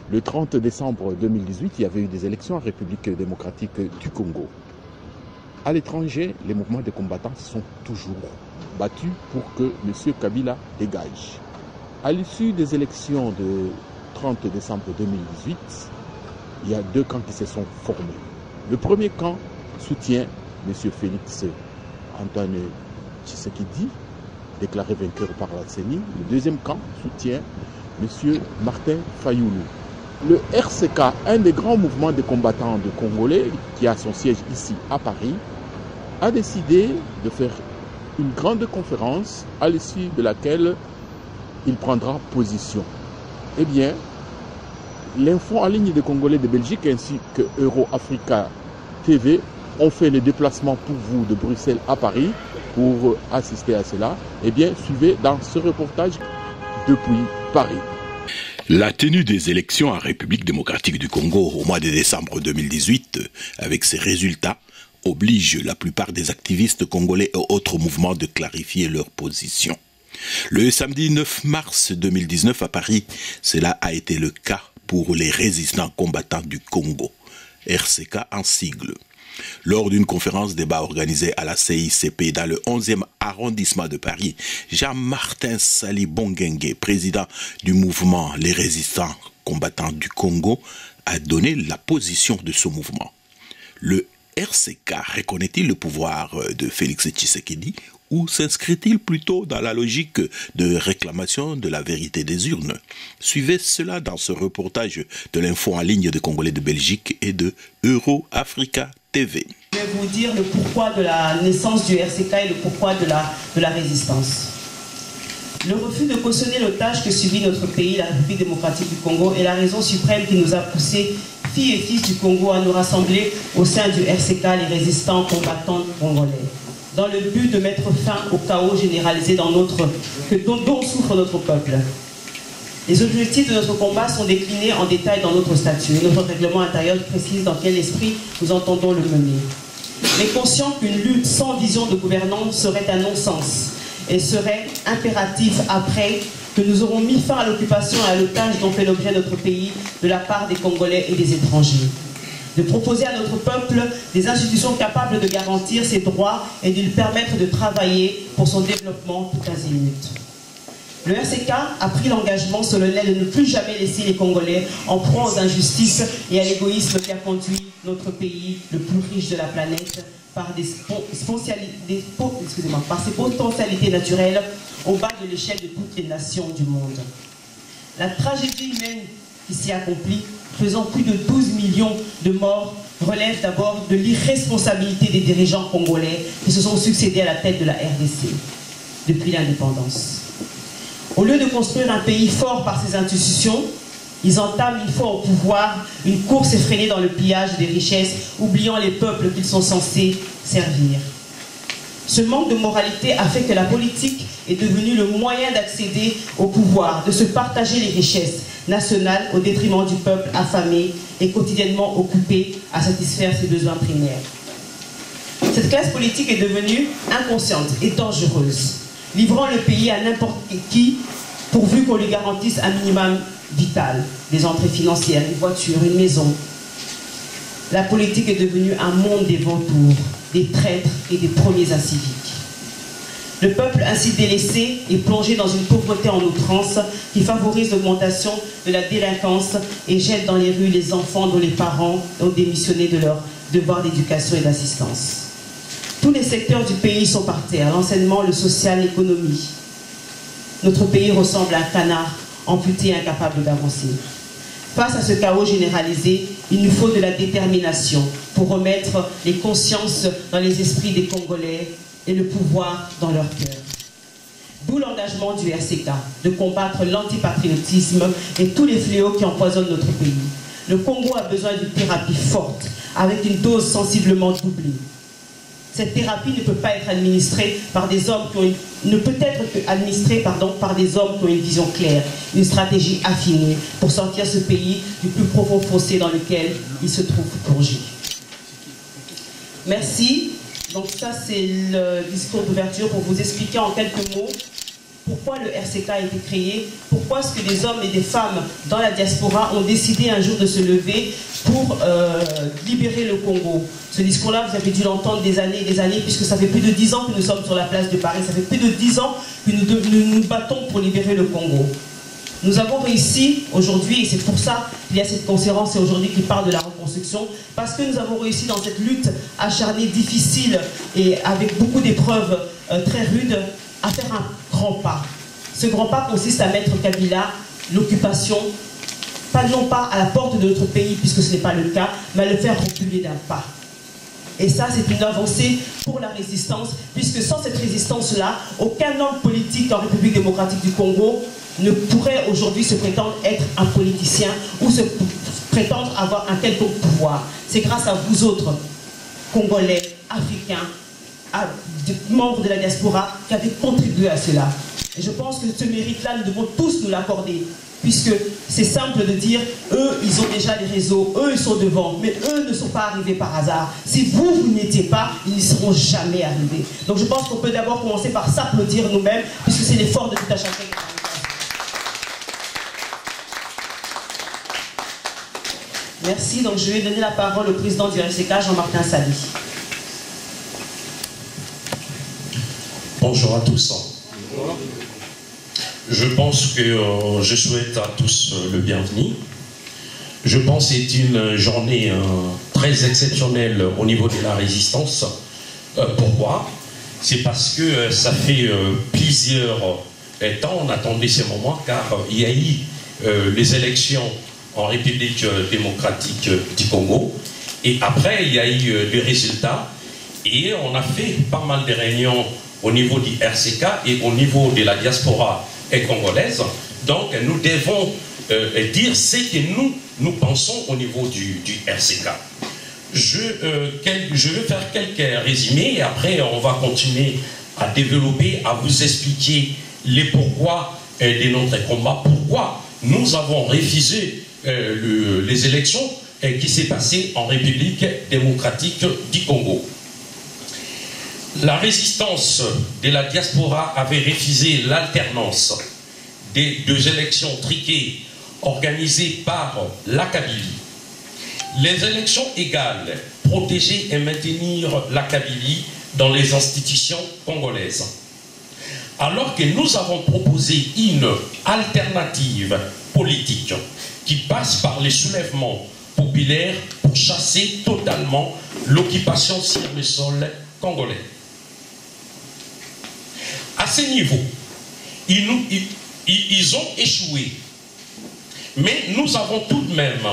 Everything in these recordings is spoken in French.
Le 30 décembre 2018, il y avait eu des élections en République démocratique du Congo. À l'étranger, les mouvements de combattants se sont toujours battus pour que M. Kabila dégage. À l'issue des élections de 30 décembre 2018, il y a deux camps qui se sont formés. Le premier camp soutient M. Félix Antoine Tshisekedi, déclaré vainqueur par la CENI. Le deuxième camp soutient M. Martin Fayoulou. Le RCK, un des grands mouvements de combattants de Congolais, qui a son siège ici à Paris, a décidé de faire une grande conférence à l'issue de laquelle il prendra position. Eh bien, l'info en ligne des Congolais de Belgique ainsi que Euro-Africa TV ont fait le déplacement pour vous de Bruxelles à Paris pour assister à cela. Eh bien, suivez dans ce reportage depuis Paris. La tenue des élections en République démocratique du Congo au mois de décembre 2018, avec ses résultats, oblige la plupart des activistes congolais et autres mouvements de clarifier leur position. Le samedi 9 mars 2019 à Paris, cela a été le cas pour les résistants combattants du Congo, RCK en sigle. Lors d'une conférence débat organisée à la CICP dans le 11e arrondissement de Paris, Jean-Martin Sali Bongengue, président du mouvement Les Résistants Combattants du Congo, a donné la position de ce mouvement. Le RCK reconnaît-il le pouvoir de Félix Tshisekedi ou s'inscrit-il plutôt dans la logique de réclamation de la vérité des urnes? Suivez cela dans ce reportage de l'info en ligne des Congolais de Belgique et de Euro-Africa TV. Je vais vous dire le pourquoi de la naissance du RCK et le pourquoi de la résistance. Le refus de cautionner l'otage que subit notre pays, la République démocratique du Congo, est la raison suprême qui nous a poussés, filles et fils du Congo, à nous rassembler au sein du RCK, les résistants combattants congolais, dans le but de mettre fin au chaos généralisé dont souffre notre peuple. Les objectifs de notre combat sont déclinés en détail dans notre statut. Notre règlement intérieur précise dans quel esprit nous entendons le mener. Mais conscient qu'une lutte sans vision de gouvernance serait un non-sens et serait impératif après que nous aurons mis fin à l'occupation et à l'otage dont fait l'objet notre pays de la part des Congolais et des étrangers. De proposer à notre peuple des institutions capables de garantir ses droits et de lui permettre de travailler pour son développement tout azimut. Le RCK a pris l'engagement solennel de ne plus jamais laisser les Congolais en proie aux injustices et à l'égoïsme qui a conduit notre pays, le plus riche de la planète, par ses potentialités naturelles au bas de l'échelle de toutes les nations du monde. La tragédie humaine qui s'y accomplit, faisant plus de 12 millions de morts, relève d'abord de l'irresponsabilité des dirigeants congolais qui se sont succédés à la tête de la RDC depuis l'indépendance. Au lieu de construire un pays fort par ses institutions, ils entament une fois au pouvoir une course effrénée dans le pillage des richesses, oubliant les peuples qu'ils sont censés servir. Ce manque de moralité a fait que la politique est devenue le moyen d'accéder au pouvoir, de se partager les richesses nationales au détriment du peuple affamé et quotidiennement occupé à satisfaire ses besoins primaires. Cette classe politique est devenue inconsciente et dangereuse, livrant le pays à n'importe qui pourvu qu'on lui garantisse un minimum vital, des entrées financières, une voiture, une maison. La politique est devenue un monde des vautours, des traîtres et des premiers inciviques. Le peuple ainsi délaissé est plongé dans une pauvreté en outrance qui favorise l'augmentation de la délinquance et jette dans les rues les enfants dont les parents ont démissionné de leur devoir d'éducation et d'assistance. Tous les secteurs du pays sont par terre, l'enseignement, le social, l'économie. Notre pays ressemble à un canard amputé et incapable d'avancer. Face à ce chaos généralisé, il nous faut de la détermination pour remettre les consciences dans les esprits des Congolais et le pouvoir dans leur cœur. D'où l'engagement du RCK de combattre l'antipatriotisme et tous les fléaux qui empoisonnent notre pays. Le Congo a besoin d'une thérapie forte, avec une dose sensiblement doublée. Cette thérapie ne peut pas être administrée par des hommes qui ont par des hommes qui ont une vision claire, une stratégie affinée pour sortir ce pays du plus profond fossé dans lequel il se trouve plongé. Merci. Donc ça, c'est le discours d'ouverture pour vous expliquer en quelques mots pourquoi le RCK a été créé, pourquoi est-ce que des hommes et des femmes dans la diaspora ont décidé un jour de se lever pour libérer le Congo. Ce discours-là, vous avez dû l'entendre des années et des années, puisque ça fait plus de 10 ans que nous sommes sur la place de Paris, ça fait plus de 10 ans que nous battons pour libérer le Congo. Nous avons réussi aujourd'hui, et c'est pour ça qu'il y a cette conférence aujourd'hui qui parle de la reconstruction, parce que nous avons réussi dans cette lutte acharnée, difficile et avec beaucoup d'épreuves très rudes, à faire un grand pas. Ce grand pas consiste à mettre Kabila, l'occupation, non pas à la porte de notre pays, puisque ce n'est pas le cas, mais à le faire reculer d'un pas. Et ça, c'est une avancée pour la résistance, puisque sans cette résistance-là, aucun homme politique en République démocratique du Congo ne pourrait aujourd'hui se prétendre être un politicien ou se prétendre avoir un quelconque pouvoir. C'est grâce à vous autres, Congolais, Africains, membres de la diaspora, qui avez contribué à cela. Et je pense que ce mérite-là, nous devons tous nous l'accorder, puisque c'est simple de dire, eux, ils ont déjà les réseaux, eux, ils sont devant, mais eux ne sont pas arrivés par hasard. Si vous n'y étiez pas, ils n'y seront jamais arrivés. Donc je pense qu'on peut d'abord commencer par s'applaudir nous-mêmes, puisque c'est l'effort de tout à chacun. Merci, donc je vais donner la parole au président du RCK, Jean-Martin Sali. Bonjour à tous. Je pense que je souhaite à tous le bienvenu. Je pense que c'est une journée très exceptionnelle au niveau de la résistance. Pourquoi? C'est parce que ça fait plusieurs temps, on attendait ces moments, car il y a eu les élections en République démocratique du Congo, et après il y a eu les résultats, et on a fait pas mal de réunions au niveau du RCK et au niveau de la diaspora congolaise. Donc nous devons dire ce que nous pensons au niveau du RCK. Je vais faire quelques résumés et après on va continuer à développer, à vous expliquer les pourquoi de notre combat, pourquoi nous avons refusé les élections qui s'est passées en République démocratique du Congo. La résistance de la diaspora avait refusé l'alternance des deux élections triquées organisées par la Kabylie. Les élections égales, protéger et maintenir la Kabylie dans les institutions congolaises. Alors que nous avons proposé une alternative politique qui passe par les soulèvements populaires pour chasser totalement l'occupation sur le sol congolais. À ce niveau, ils ont échoué. Mais nous avons tout de même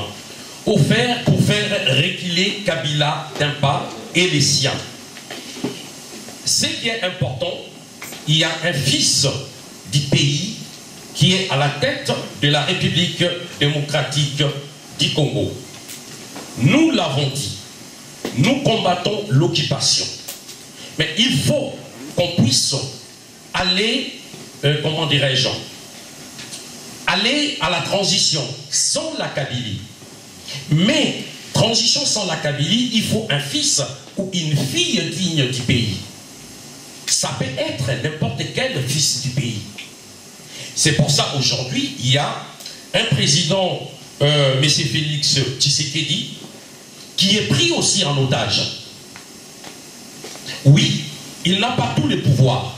offert pour faire reculer Kabila d'un pas et les siens. Ce qui est important, il y a un fils du pays qui est à la tête de la République démocratique du Congo. Nous l'avons dit, nous combattons l'occupation. Mais il faut qu'on puisse aller, comment dirais-je, aller à la transition sans la Kabylie. Mais transition sans la Kabylie, il faut un fils ou une fille digne du pays. Ça peut être n'importe quel fils du pays. C'est pour ça aujourd'hui, il y a un président, M. Félix Tshisekedi, qui est pris aussi en otage. Oui, il n'a pas tous les pouvoirs,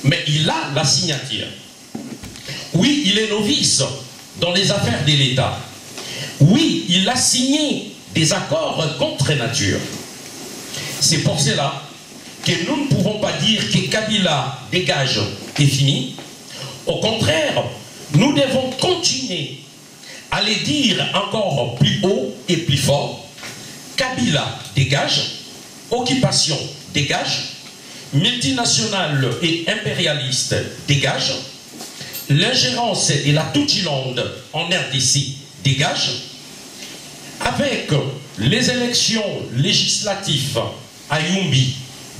mais il a la signature. Oui, il est novice dans les affaires de l'État. Oui, il a signé des accords contre nature. C'est pour cela que nous ne pouvons pas dire que Kabila dégage et fini. Au contraire, nous devons continuer à les dire encore plus haut et plus fort. Kabila dégage, occupation dégage, multinationale et impérialiste dégage, l'ingérence de la Tutsilande en RDC dégage, avec les élections législatives à Yumbi,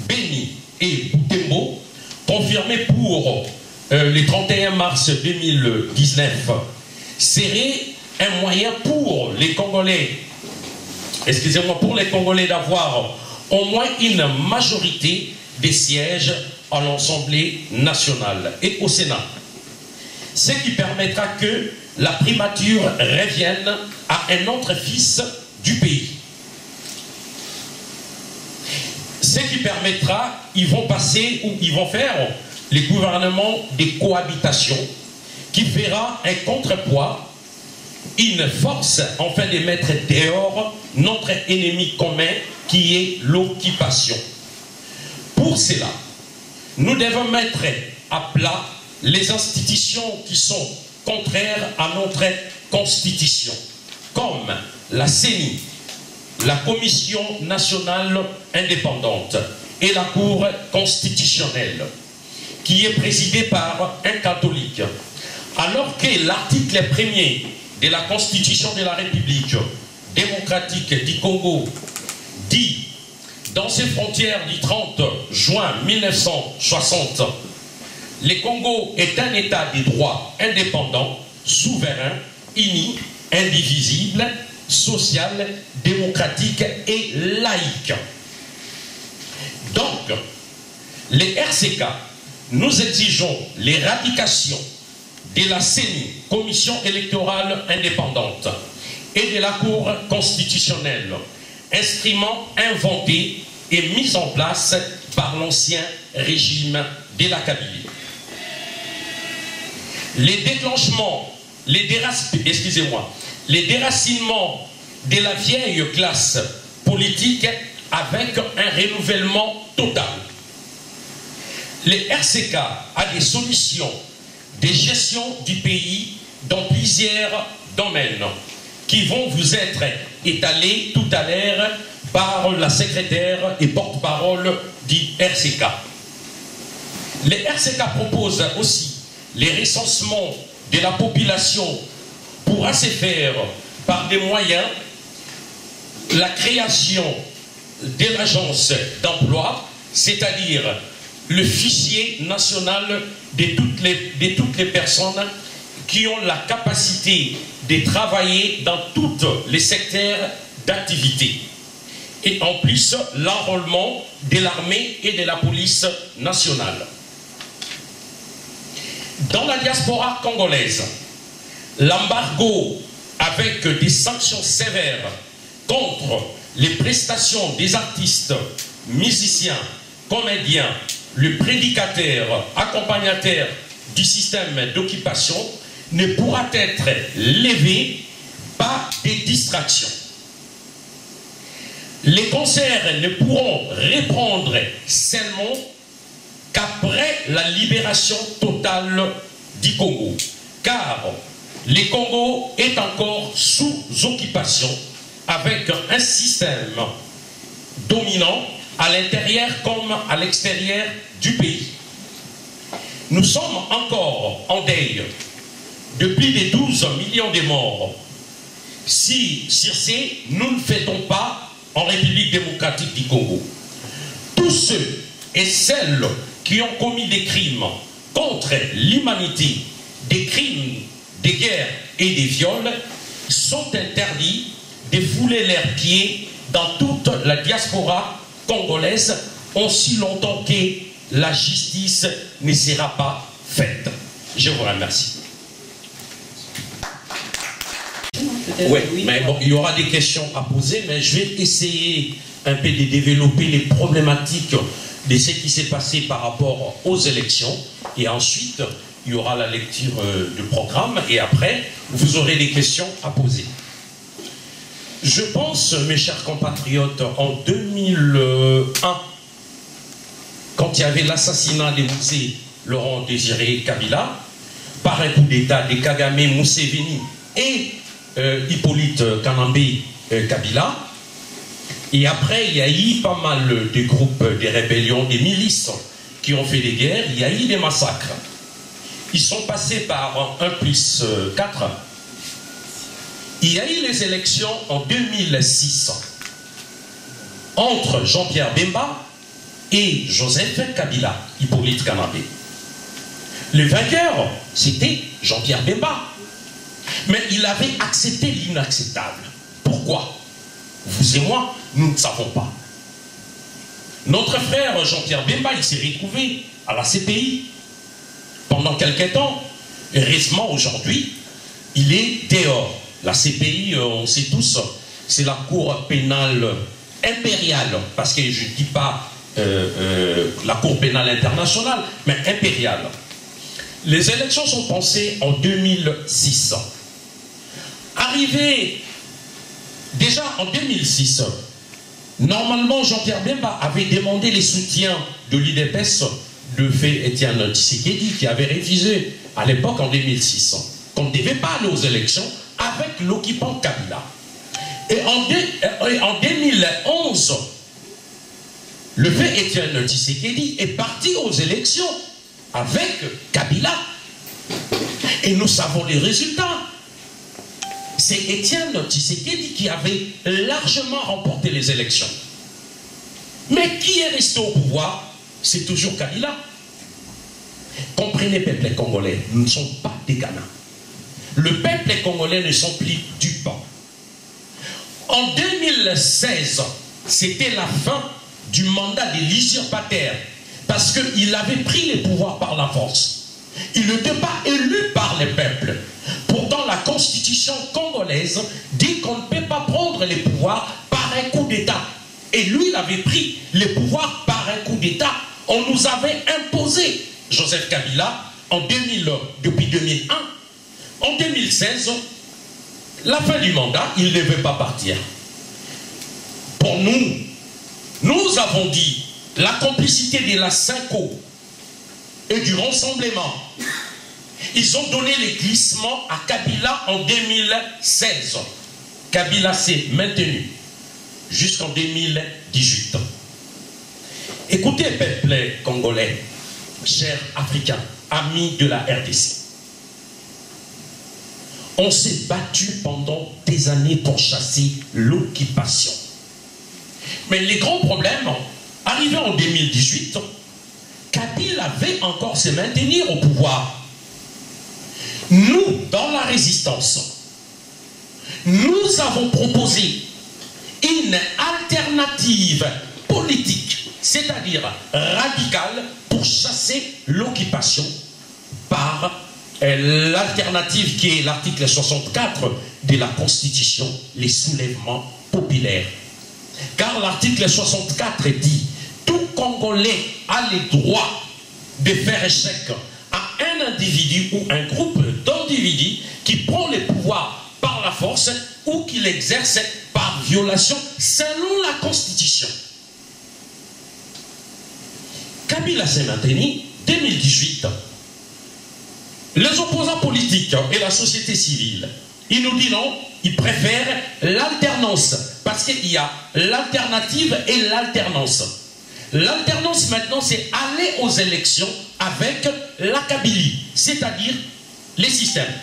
Beni et Butembo, confirmées pour le 31 mars 2019, serait un moyen pour les Congolais, excusez-moi, pour les Congolais d'avoir au moins une majorité des sièges à l'Assemblée nationale et au Sénat. Ce qui permettra que la primature revienne à un autre fils du pays. Ce qui permettra, ils vont passer ou ils vont faire les gouvernements des cohabitations qui fera un contrepoids, une force afin de mettre dehors notre ennemi commun qui est l'occupation. Pour cela, nous devons mettre à plat les institutions qui sont contraires à notre constitution, comme la CENI, la Commission nationale indépendante et la Cour constitutionnelle, qui est présidée par un catholique, alors que l'article 1er de la Constitution de la République démocratique du Congo dit, dans ses frontières du 30 juin 1960, le Congo est un État de droit indépendant, souverain, uni, indivisible, social, démocratique et laïque. Donc, les RCK, nous exigeons l'éradication de la CENI, Commission électorale indépendante, et de la Cour constitutionnelle, instrument inventé et mis en place par l'ancien régime de la Kabylie. Les déclenchements, les déracinements de la vieille classe politique avec un renouvellement total. Les RCK a des solutions de gestion du pays dans plusieurs domaines qui vont vous être étalés tout à l'heure par la secrétaire et porte-parole du RCK. Les RCK proposent aussi les recensements de la population pourra se faire par des moyens, la création de l'agence d'emploi, c'est-à-dire le fichier national de toutes les personnes qui ont la capacité de travailler dans tous les secteurs d'activité. Et en plus, l'enrôlement de l'armée et de la police nationale. Dans la diaspora congolaise, l'embargo avec des sanctions sévères contre les prestations des artistes, musiciens, comédiens, le prédicateur, accompagnateur du système d'occupation ne pourra être levé par des distractions. Les concerts ne pourront reprendre seulement qu'après la libération totale du Congo, car le Congo est encore sous occupation avec un système dominant à l'intérieur comme à l'extérieur du pays. Nous sommes encore en deuil de plus de 12 millions de morts. Si sur ces, nous ne fêtons pas en République démocratique du Congo. Tous ceux et celles qui ont commis des crimes contre l'humanité, des crimes de guerre et des viols, sont interdits de fouler leurs pieds dans toute la diaspora congolaise aussi longtemps que la justice ne sera pas faite. Je vous remercie. Oui, mais bon, il y aura des questions à poser, mais je vais essayer un peu de développer les problématiques de ce qui s'est passé par rapport aux élections. Et ensuite, il y aura la lecture du programme. Et après, vous aurez des questions à poser. Je pense, mes chers compatriotes, en 2001, quand il y avait l'assassinat de Moussé Laurent Désiré Kabila, par un coup d'État de Kagame Museveni et Hippolyte Kanambe Kabila, et après il y a eu pas mal de groupes, des rébellions, des milices qui ont fait des guerres, il y a eu des massacres. Ils sont passés par 1+4. Il y a eu les élections en 2006 entre Jean-Pierre Bemba et Joseph Kabila, Hippolyte Kanambe. Le vainqueur, c'était Jean-Pierre Bemba. Mais il avait accepté l'inacceptable. Pourquoi? Vous et moi, nous ne savons pas. Notre frère Jean-Pierre Bemba, il s'est retrouvé à la CPI pendant quelques temps. Heureusement, aujourd'hui, il est dehors. La CPI, on sait tous, c'est la Cour pénale impériale, parce que je ne dis pas la Cour pénale internationale, mais impériale. Les élections sont pensées en 2006. Arrivé déjà en 2006, normalement Jean-Pierre Bemba avait demandé les soutiens de l'UDPS de fait Étienne Tshisekedi, qui avait refusé à l'époque en 2006 qu'on ne devait pas aller aux élections avec l'occupant Kabila. Et en 2011, le fait Étienne Tshisekedi est parti aux élections avec Kabila. Et nous savons les résultats. C'est Étienne Tshisekedi qui avait largement remporté les élections. Mais qui est resté au pouvoir? C'est toujours Kabila. Comprenez, peuple congolais, nous ne sommes pas des gamins. Le peuple congolais ne sont plus dupes. En 2016, c'était la fin du mandat de l'usurpateur, parce qu'il avait pris les pouvoirs par la force. Il n'était pas élu par les peuples. Pourtant, la constitution congolaise dit qu'on ne peut pas prendre les pouvoirs par un coup d'État. Et lui, il avait pris les pouvoirs par un coup d'État. On nous avait imposé Joseph Kabila depuis 2001. En 2016, la fin du mandat, il ne veut pas partir. Pour nous, nous avons dit la complicité de la Cinco et du rassemblement. Ils ont donné les glissements à Kabila en 2016. Kabila s'est maintenu jusqu'en 2018. Écoutez, peuple congolais, chers Africains, amis de la RDC. On s'est battu pendant des années pour chasser l'occupation. Mais les grands problèmes, arrivés en 2018, Kabila avait encore se maintenir au pouvoir. Nous, dans la résistance, nous avons proposé une alternative politique, c'est-à-dire radicale, pour chasser l'occupation par l'alternative qui est l'article 64 de la Constitution, les soulèvements populaires. Car l'article 64 dit « Tout Congolais a le droit de faire échec à un individu ou un groupe d'individus qui prend le pouvoir par la force ou qui l'exerce par violation selon la Constitution. » Kabila s'est maintenu 2018. Les opposants politiques et la société civile, ils nous disent non, ils préfèrent l'alternance parce qu'il y a l'alternative et l'alternance. L'alternance maintenant, c'est aller aux élections avec la Kabylie, c'est-à-dire les systèmes.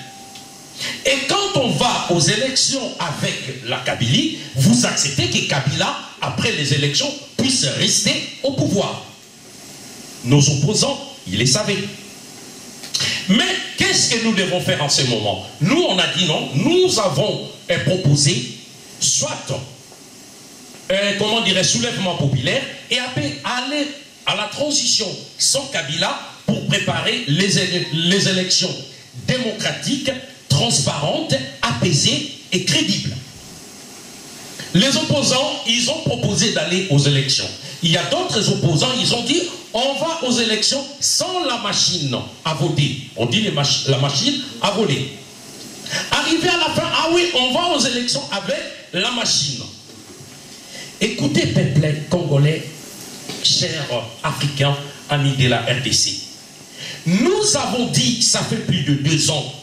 Et quand on va aux élections avec la Kabylie, vous acceptez que Kabila, après les élections, puisse rester au pouvoir. Nos opposants, ils les savaient. Mais qu'est-ce que nous devons faire en ce moment? Nous, on a dit non, nous avons proposé soit, comment dirais, soulèvement populaire et après aller à la transition sans Kabila pour préparer les élections démocratiques, transparentes, apaisées et crédibles. Les opposants, ils ont proposé d'aller aux élections. Il y a d'autres opposants, ils ont dit on va aux élections sans la machine à voter. On dit la machine à voler. Arrivé à la fin, ah oui, on va aux élections avec la machine. Écoutez, peuple congolais, chers Africains, amis de la RDC. Nous avons dit, ça fait plus de 2 ans,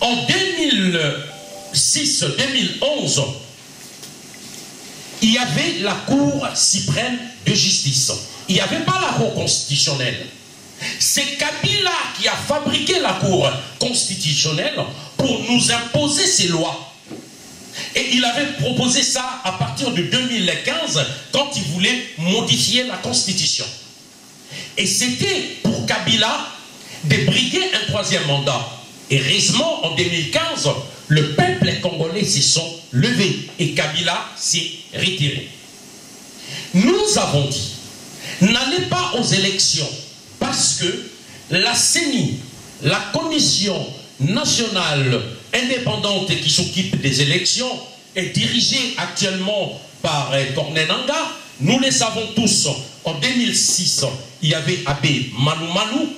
en 2006-2011, il y avait la Cour suprême de justice. Il n'y avait pas la Cour constitutionnelle. C'est Kabila qui a fabriqué la Cour constitutionnelle pour nous imposer ses lois. Et il avait proposé ça à partir de 2015 quand il voulait modifier la Constitution. Et c'était pour Kabila de briguer un 3e mandat. Et heureusement, en 2015, le peuple congolais se sont levés et Kabila s'est retiré. Nous avons dit, n'allez pas aux élections parce que la CENI, la Commission nationale indépendante qui s'occupe des élections, est dirigée actuellement par Corneille Nangaa. Nous le savons tous, en 2006, il y avait Abbé Manu Manu.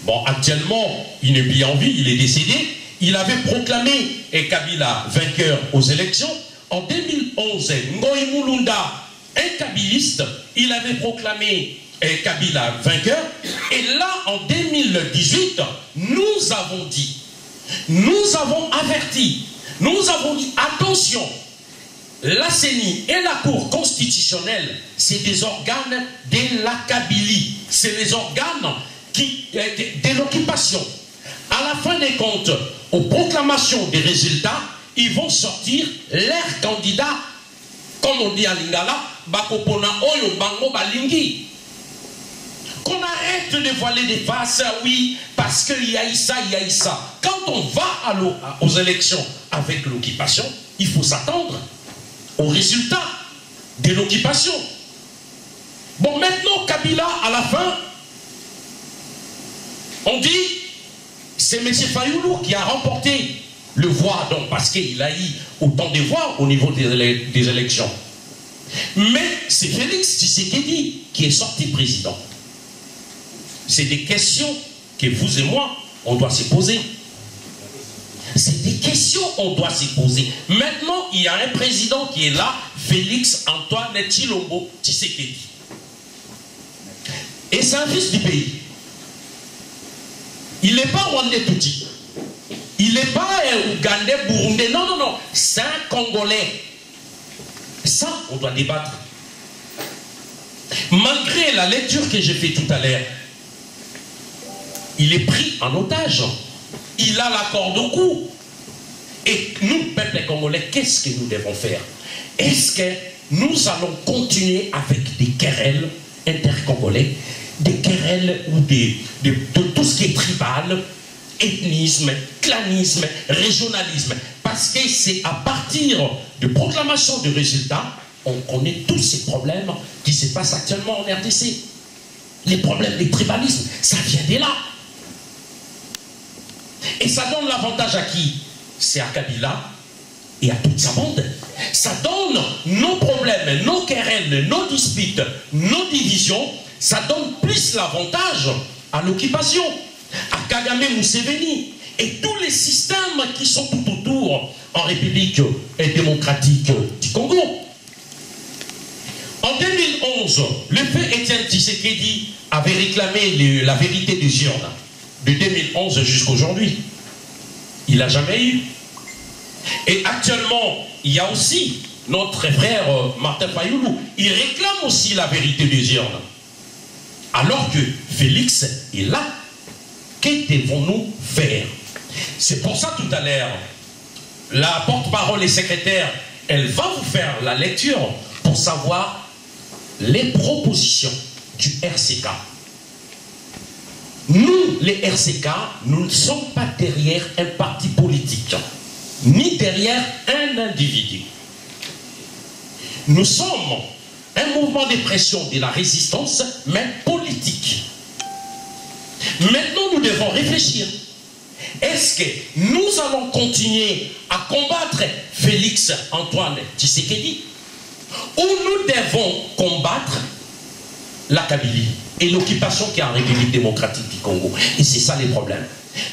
Bon, actuellement, il n'est plus en vie, il est décédé. Il avait proclamé Kabila vainqueur aux élections. En 2011, Ngoï Mulunda, un kabiliste, il avait proclamé Kabila vainqueur. Et là, en 2018, nous avons dit, nous avons averti, nous avons dit, attention, la CENI et la Cour constitutionnelle, c'est des organes de la Kabylie. C'est les organes de l'occupation. À la fin des comptes, aux proclamations des résultats, ils vont sortir leurs candidats, comme on dit à Lingala, Bakopona Oyo Bango Balingi. Qu'on arrête de voiler des faces, oui, parce qu'il y a eu ça, il y a eu ça. Quand on va aux élections avec l'occupation, il faut s'attendre aux résultats de l'occupation. Bon, maintenant, Kabila, à la fin, on dit, c'est M. Fayoulou qui a remporté le voix, donc parce qu'il a eu autant de voix au niveau des élections. Mais c'est Félix Tshisekedi qui est sorti président. C'est des questions que vous et moi, on doit se poser. C'est des questions qu'on doit se poser. Maintenant, il y a un président qui est là, Félix Antoine Tshilombo Tshisekedi. Et c'est un fils du pays. Il n'est pas Rwandais Tutsi. Il n'est pas Ougandais, Burundais. Non, non, non. C'est un Congolais. Ça, on doit débattre. Malgré la lecture que j'ai faite tout à l'heure, il est pris en otage. Il a la corde au cou. Et nous, peuple congolais, qu'est-ce que nous devons faire? Est-ce que nous allons continuer avec des querelles intercongolais, des querelles ou de tout ce qui est tribal, ethnisme, clanisme, régionalisme? Parce que c'est à partir de proclamation de résultats, on connaît tous ces problèmes qui se passent actuellement en RDC. Les problèmes de tribalisme, ça vient de là. Et ça donne l'avantage à qui? C'est à Kabila et à toute sa bande. Ça donne nos problèmes, nos querelles, nos disputes, nos divisions. Ça donne plus l'avantage à l'occupation, à Kagame Museveni et tous les systèmes qui sont tout autour en République démocratique du Congo. En 2011, le feu Étienne Tshisekedi avait réclamé la vérité des urnes. De 2011 jusqu'à aujourd'hui. Il n'a jamais eu. Et actuellement, il y a aussi notre frère Martin Fayoulou. Il réclame aussi la vérité des urnes. Alors que Félix est là. Que devons-nous faire? C'est pour ça tout à l'heure, la porte-parole et secrétaire, elle va vous faire la lecture pour savoir les propositions du RCK. Nous, les RCK, nous ne sommes pas derrière un parti politique, ni derrière un individu. Nous sommes un mouvement de pression de la résistance, mais politique. Maintenant, nous devons réfléchir. Est-ce que nous allons continuer à combattre Félix Antoine Tshisekedi, ou nous devons combattre la Kabylie et l'occupation qui est en République démocratique du Congo? Et c'est ça les problèmes.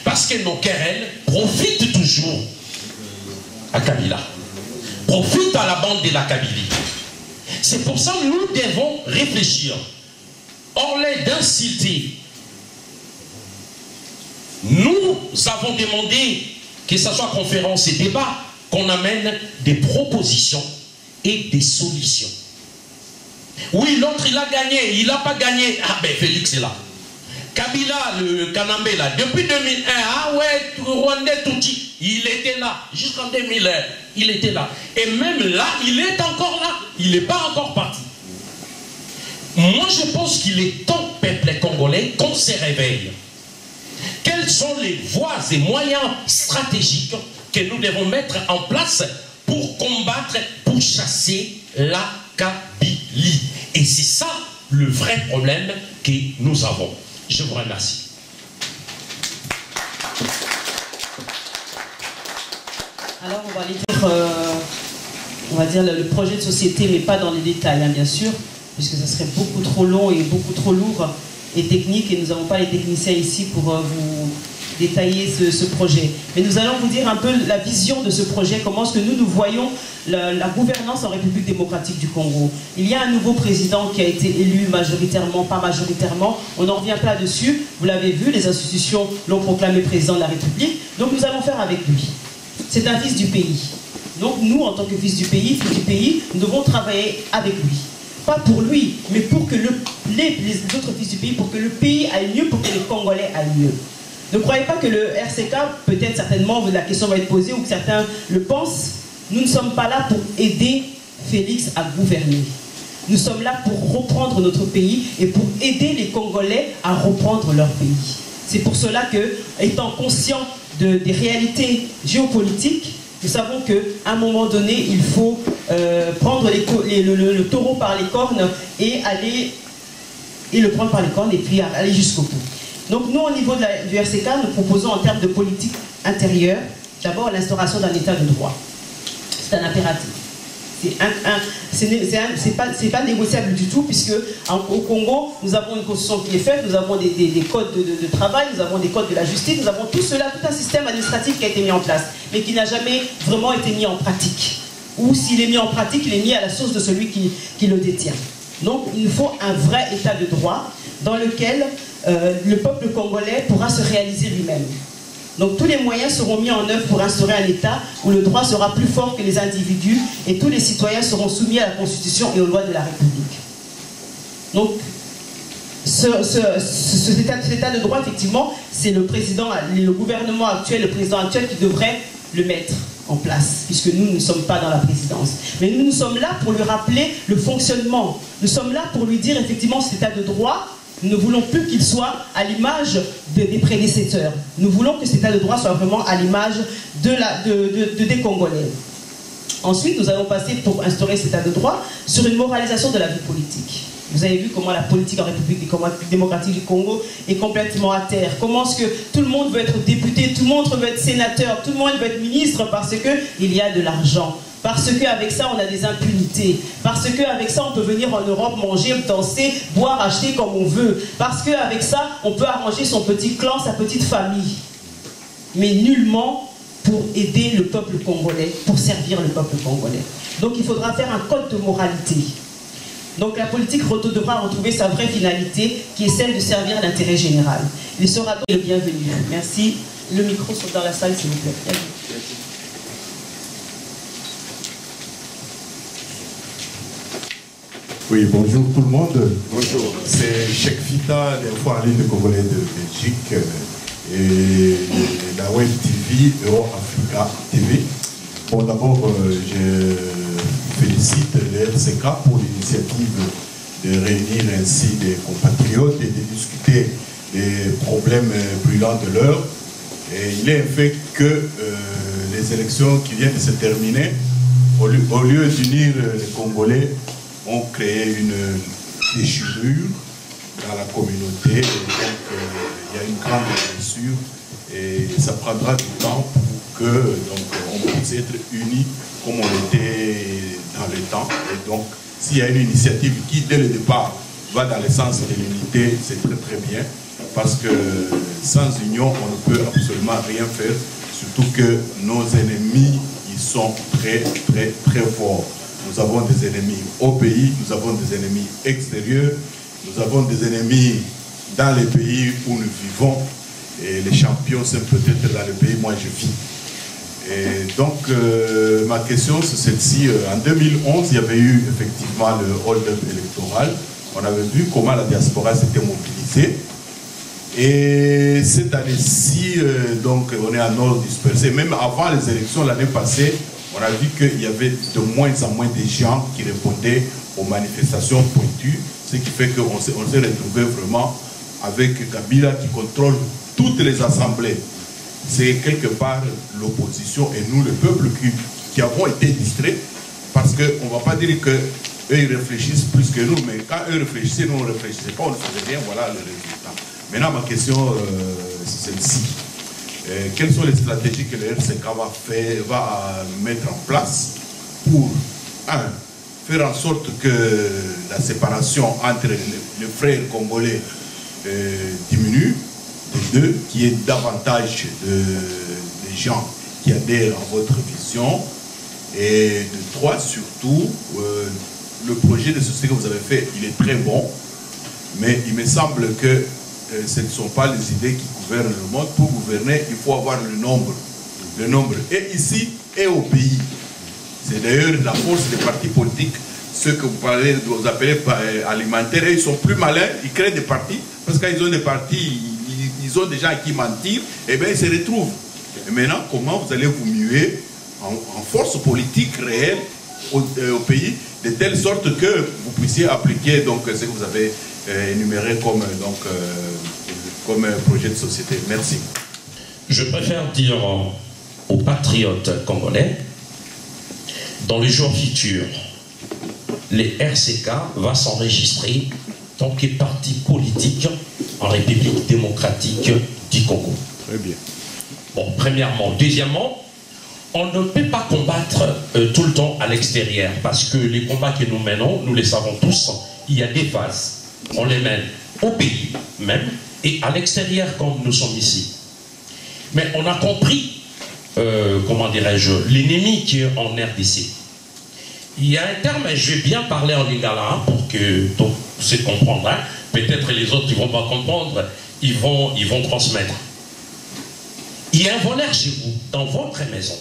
Parce que nos querelles profitent toujours à Kabila, profitent à la bande de la Kabylie. C'est pour ça que nous devons réfléchir. Au lieu d'insulter, nous avons demandé que ce soit conférence et débat, qu'on amène des propositions et des solutions. Oui, l'autre il a gagné, il n'a pas gagné. Ah ben Félix est là. Kabila, le Kanambe là, depuis 2001, ah ouais, Rwandais Tutsi, il était là. Jusqu'en 2001, il était là. Et même là, il est encore là. Il n'est pas encore parti. Moi, je pense qu'il est temps, peuple congolais, qu'on se réveille. Quelles sont les voies et moyens stratégiques que nous devons mettre en place pour combattre, pour chasser la Kabylie? Et c'est ça le vrai problème que nous avons. Je vous remercie. Alors on va dire le projet de société, mais pas dans les détails, hein, bien sûr, puisque ça serait beaucoup trop long et beaucoup trop lourd et technique, et nous n'avons pas les techniciens ici pour vous détailler ce projet. Mais nous allons vous dire un peu la vision de ce projet, comment est-ce que nous voyons la gouvernance en République démocratique du Congo. Il y a un nouveau président qui a été élu majoritairement, pas majoritairement, on n'en revient pas dessus, vous l'avez vu, les institutions l'ont proclamé président de la République, donc nous allons faire avec lui. C'est un fils du pays. Donc nous, en tant que fils du pays, nous devons travailler avec lui. Pas pour lui, mais pour que les autres fils du pays, pour que le pays aille mieux, pour que les Congolais aillent mieux. Ne croyez pas que le RCK, peut-être certainement, la question va être posée, ou que certains le pensent, nous ne sommes pas là pour aider Félix à gouverner. Nous sommes là pour reprendre notre pays et pour aider les Congolais à reprendre leur pays. C'est pour cela que, étant conscient des réalités géopolitiques, nous savons qu'à un moment donné, il faut prendre le taureau par les cornes et le prendre par les cornes et puis aller jusqu'au bout. Donc nous, au niveau du RCK, nous proposons en termes de politique intérieure, d'abord l'instauration d'un état de droit. C'est un impératif. C'est pas négociable du tout, puisque au Congo, nous avons une constitution qui est faite, nous avons des codes de travail, nous avons des codes de la justice, nous avons tout cela, tout un système administratif qui a été mis en place, mais qui n'a jamais vraiment été mis en pratique. Ou s'il est mis en pratique, il est mis à la source de celui qui le détient. Donc il nous faut un vrai état de droit dans lequel le peuple congolais pourra se réaliser lui-même. Donc tous les moyens seront mis en œuvre pour instaurer un État où le droit sera plus fort que les individus et tous les citoyens seront soumis à la Constitution et aux lois de la République. Donc cet état de droit, effectivement, c'est le gouvernement actuel, le président actuel qui devrait le mettre en place, puisque nous ne sommes pas dans la présidence. Mais nous sommes là pour lui rappeler le fonctionnement. Nous sommes là pour lui dire, effectivement, cet état de droit, nous ne voulons plus qu'il soit à l'image des prédécesseurs. Nous voulons que cet état de droit soit vraiment à l'image des Congolais. Ensuite, nous allons passer, pour instaurer cet état de droit, sur une moralisation de la vie politique. Vous avez vu comment la politique en République démocratique du Congo est complètement à terre. Comment est-ce que tout le monde veut être député, tout le monde veut être sénateur, tout le monde veut être ministre parce qu'il y a de l'argent. Parce qu'avec ça, on a des impunités. Parce qu'avec ça, on peut venir en Europe manger, danser, boire, acheter comme on veut. Parce qu'avec ça, on peut arranger son petit clan, sa petite famille. Mais nullement pour aider le peuple congolais, pour servir le peuple congolais. Donc il faudra faire un code de moralité. Donc la politique devra retrouver sa vraie finalité, qui est celle de servir l'intérêt général. Il sera donc le bienvenu. Merci. Le micro sont dans la salle, s'il vous plaît. Oui, bonjour tout le monde. Bonjour. C'est Cheikh Fita, des fois en ligne de Congolais de Belgique et la Web TV, Euro Africa TV. Bon, d'abord, je félicite le RCK pour l'initiative de réunir ainsi des compatriotes et de discuter des problèmes brûlants de l'heure. Et il est un fait que les élections qui viennent de se terminer, au lieu d'unir les Congolais, ont créé une déchirure dans la communauté. Et donc, il y a une grande blessure et ça prendra du temps pour que on puisse être unis comme on était dans le temps. Et donc, s'il y a une initiative qui, dès le départ, va dans le sens de l'unité, c'est très très bien. Parce que sans union, on ne peut absolument rien faire. Surtout que nos ennemis, ils sont très très très forts. Nous avons des ennemis au pays, nous avons des ennemis extérieurs, nous avons des ennemis dans les pays où nous vivons. Et les champions, c'est peut-être dans le pays où moi je vis. Et donc, ma question, c'est celle-ci. En 2011, il y avait eu effectivement le hold-up électoral. On avait vu comment la diaspora s'était mobilisée. Et cette année-ci, donc, on est en ordre dispersé. Même avant les élections, l'année passée, on a vu qu'il y avait de moins en moins de gens qui répondaient aux manifestations pointues, ce qui fait qu'on s'est retrouvé vraiment avec Kabila qui contrôle toutes les assemblées. C'est quelque part l'opposition et nous, le peuple, qui avons été distraits, parce qu'on ne va pas dire qu'eux, ils réfléchissent plus que nous, mais quand eux réfléchissaient, nous, on ne réfléchissait pas, on ne faisait rien, voilà le résultat. Maintenant, ma question, c'est celle-ci. Quelles sont les stratégies que le RCK va mettre en place pour, faire en sorte que la séparation entre les frères congolais diminue, de deux, qu'il y ait davantage de gens qui adhèrent à votre vision, et de trois, surtout, le projet de société que vous avez fait, il est très bon, mais il me semble que ce ne sont pas les idées qui gouvernent le monde. Pour gouverner, il faut avoir le nombre, et ici et au pays. C'est d'ailleurs la force des partis politiques, ceux que vous appelez alimentaires, ils sont plus malins, ils créent des partis, parce qu'ils ont des partis, ils ont des gens à qui mentir, et bien ils se retrouvent. Et maintenant, comment vous allez vous muer en force politique réelle au pays, de telle sorte que vous puissiez appliquer donc, ce que vous avez énuméré comme projet de société. Merci. Je préfère dire aux patriotes congolais, dans les jours futurs, les RCK va s'enregistrer en tant que parti politique en République démocratique du Congo. Très bien. Bon, premièrement. Deuxièmement, on ne peut pas combattre tout le temps à l'extérieur, parce que les combats que nous menons, nous les savons tous, il y a des phases. On les mène au pays même et à l'extérieur comme nous sommes ici. Mais on a compris, comment dirais-je, l'ennemi qui est en RDC. Il y a un terme, et je vais bien parler en lingala pour que tout se comprendre. Peut-être les autres qui ne vont pas comprendre, ils vont transmettre. Il y a un voleur chez vous, dans votre maison.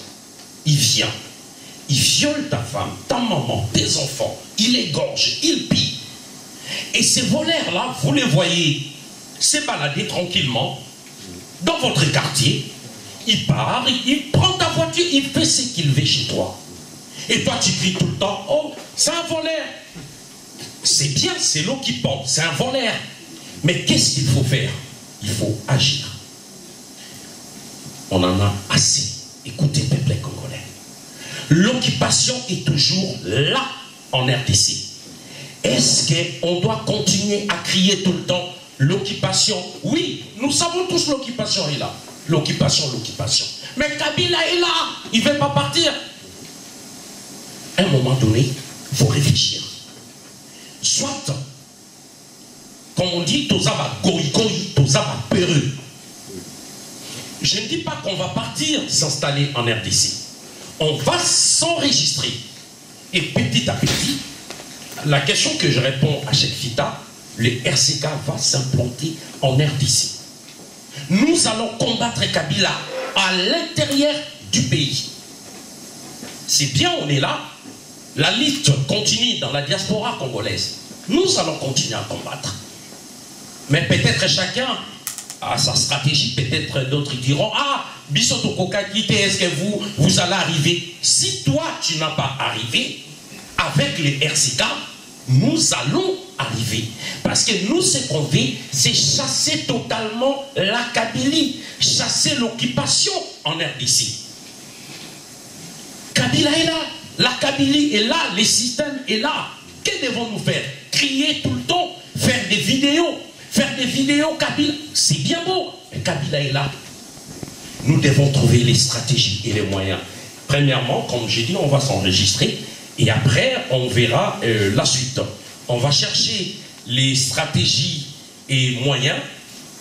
Il vient, il viole ta femme, ta maman, tes enfants, il égorge, il pille. Et ces voleurs-là, vous les voyez se balader tranquillement dans votre quartier. Il part, il prend ta voiture, il fait ce qu'il veut chez toi. Et toi, tu cries tout le temps, oh, c'est un voleur. C'est bien, c'est l'occupant, c'est un voleur. Mais qu'est-ce qu'il faut faire? Il faut agir. On en a assez. Écoutez, peuple congolais. L'occupation est toujours là en RDC. Est-ce qu'on doit continuer à crier tout le temps l'occupation? Oui, nous savons tous l'occupation est là. L'occupation, l'occupation. Mais Kabila est là, il ne veut pas partir. À un moment donné, il faut réfléchir. Soit, comme on dit, tozaba goï-goï, tozaba perru. Je ne dis pas qu'on va partir s'installer en RDC. On va s'enregistrer. Et petit à petit, la question que je réponds à Cheikh Fita, le RCK va s'implanter en RDC. Nous allons combattre Kabila à l'intérieur du pays. C'est bien, on est là. La lutte continue dans la diaspora congolaise. Nous allons continuer à combattre. Mais peut-être chacun a sa stratégie. Peut-être d'autres diront, ah, Bissoto Kokakite, est-ce que vous allez arriver? Si toi, tu n'as pas arrivé, avec les RCK, nous allons arriver. Parce que nous, ce qu'on veut, c'est chasser totalement la Kabylie, chasser l'occupation en RDC. Kabila est là, la Kabylie est là, le système est là. Que devons-nous faire? Crier tout le temps, faire des vidéos, Kabila, c'est bien beau, mais Kabila est là. Nous devons trouver les stratégies et les moyens. Premièrement, comme j'ai dit, on va s'enregistrer. Et après, on verra la suite. On va chercher les stratégies et moyens.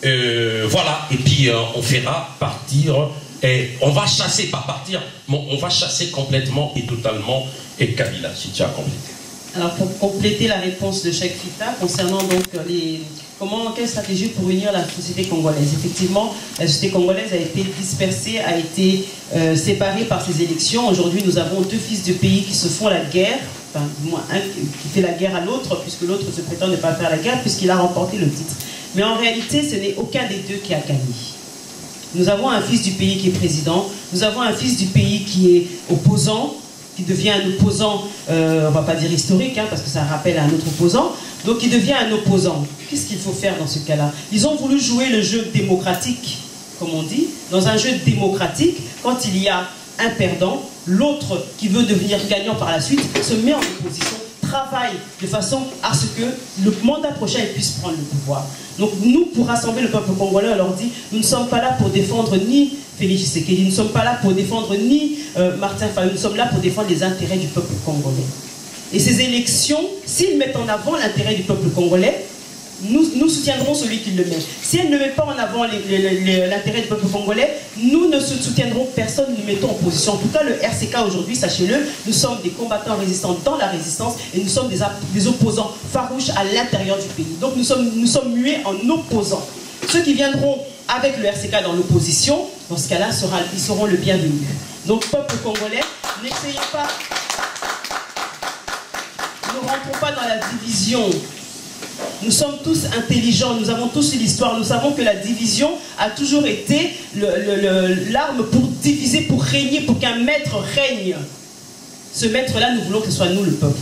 Voilà. Et puis, on fera partir. On va chasser, pas partir, mais on va chasser complètement et totalement Kabila, si tu as complété. Alors, pour compléter la réponse de Cheikh Fita, concernant donc quelle stratégie pour unir la société congolaise? Effectivement, la société congolaise a été dispersée, a été séparée par ces élections. Aujourd'hui, nous avons deux fils du pays qui se font la guerre, enfin, du moins un qui fait la guerre à l'autre, puisque l'autre se prétend ne pas faire la guerre, puisqu'il a remporté le titre. Mais en réalité, ce n'est aucun des deux qui a gagné. Nous avons un fils du pays qui est président, nous avons un fils du pays qui est opposant, qui devient un opposant, on ne va pas dire historique, parce que ça rappelle un autre opposant, donc il devient un opposant. Qu'est-ce qu'il faut faire dans ce cas-là? Ils ont voulu jouer le jeu démocratique, comme on dit. Dans un jeu démocratique, quand il y a un perdant, l'autre qui veut devenir gagnant par la suite se met en opposition travaille de façon à ce que le mandat prochain puisse prendre le pouvoir. Donc nous, pour rassembler le peuple congolais, on leur dit, nous ne sommes pas là pour défendre ni Félix Tshisekedi, nous ne sommes pas là pour défendre ni Martin Fayulu, nous sommes là pour défendre les intérêts du peuple congolais. Et ces élections, s'ils mettent en avant l'intérêt du peuple congolais, nous soutiendrons celui qui le met. Si elle ne met pas en avant l'intérêt du peuple congolais, nous ne soutiendrons personne, nous mettons en position. En tout cas, le RCK aujourd'hui, sachez-le, nous sommes des combattants résistants dans la résistance et nous sommes des opposants farouches à l'intérieur du pays. Donc nous sommes muets en opposants. Ceux qui viendront avec le RCK dans l'opposition, dans ce cas-là, ils seront le bienvenu. Donc, peuple congolais, n'essayez pas, ne rentrons pas dans la division. Nous sommes tous intelligents, nous avons tous l'histoire, nous savons que la division a toujours été l'arme pour diviser, pour régner, pour qu'un maître règne. Ce maître-là, nous voulons que ce soit nous le peuple.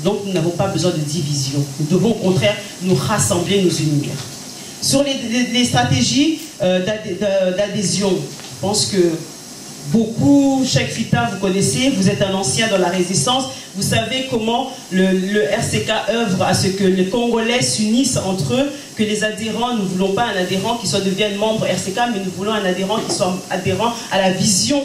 Donc nous n'avons pas besoin de division. Nous devons au contraire nous rassembler, nous unir. Sur les stratégies d'adhésion, je pense que beaucoup, Cheikh Fita, vous connaissez, vous êtes un ancien dans la résistance, vous savez comment le RCK œuvre à ce que les Congolais s'unissent entre eux, que les adhérents, nous ne voulons pas un adhérent qui devienne membre RCK, mais nous voulons un adhérent qui soit adhérent à la vision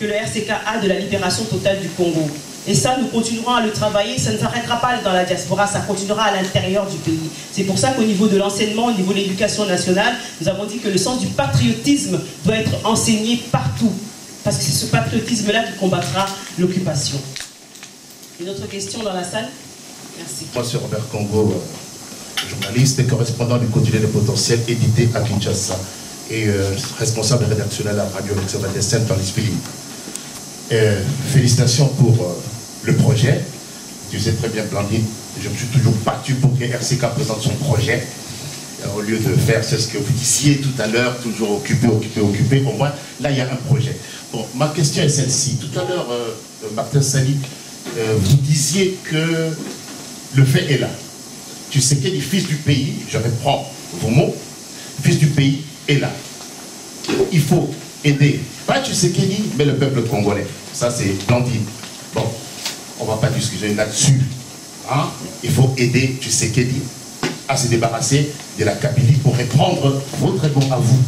que le RCK a de la libération totale du Congo. Et ça, nous continuerons à le travailler, ça ne s'arrêtera pas dans la diaspora, ça continuera à l'intérieur du pays. C'est pour ça qu'au niveau de l'enseignement, au niveau de l'éducation nationale, nous avons dit que le sens du patriotisme doit être enseigné partout. Parce que c'est ce patriotisme-là qui combattra l'occupation. Une autre question dans la salle? Merci. Moi, c'est Robert Congo, journaliste et correspondant du quotidien Le Potentiel, édité à Kinshasa, et responsable rédactionnel à Radio L'Observateur dans l'esprit. Félicitations pour le projet. Tu sais très bien, Blandine, je me suis toujours battu pour que RCK présente son projet. Au lieu de faire ce que vous disiez tout à l'heure, toujours occupé, au moins, là, il y a un projet. Bon, ma question est celle-ci. Tout à l'heure, Martin Sali, vous disiez que le fait est là. Tu sais qu'il est fils du pays, je reprends vos mots, fils du pays est là. Il faut aider, pas Tshisekedi, mais le peuple congolais. Ça, c'est Blandine. Bon, on ne va pas discuter là-dessus. Hein? Il faut aider Tshisekedi à se débarrasser de la Kabylie pour reprendre votre bon à vous.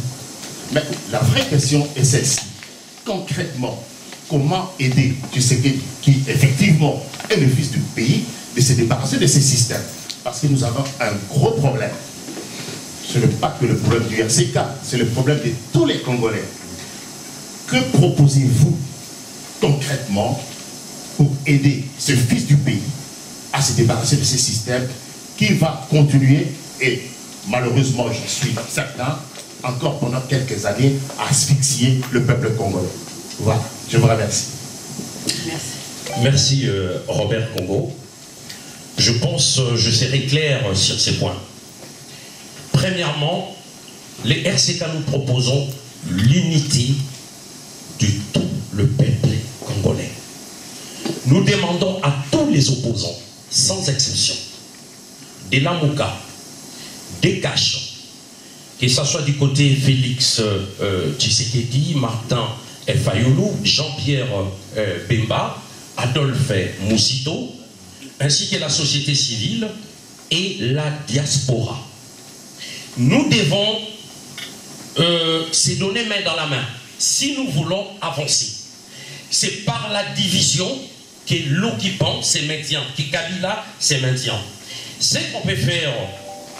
Mais la vraie question est celle-ci. Concrètement, comment aider Tshisekedi, qui effectivement est le fils du pays, de se débarrasser de ces systèmes? Parce que nous avons un gros problème. Ce n'est pas que le problème du RCK, c'est le problème de tous les Congolais. Que proposez-vous concrètement pour aider ce fils du pays à se débarrasser de ces systèmes qui va continuer, et malheureusement j'en suis certain, encore pendant quelques années, à asphyxier le peuple congolais? Voilà, je vous remercie. Merci. Merci Robert Congo. Je pense, je serai clair sur ces points. Premièrement, les RCK, nous proposons l'unité de tout le peuple congolais. Nous demandons à tous les opposants, sans exception, des Lamouka, des Caches, que ce soit du côté Félix Tshisekedi, Martin Fayulu, Jean-Pierre Bemba, Adolphe Moussito, ainsi que la société civile et la diaspora. Nous devons se donner main dans la main si nous voulons avancer. C'est par la division que l'occupant se maintient, que Kabila se maintient. Ce qu'on peut faire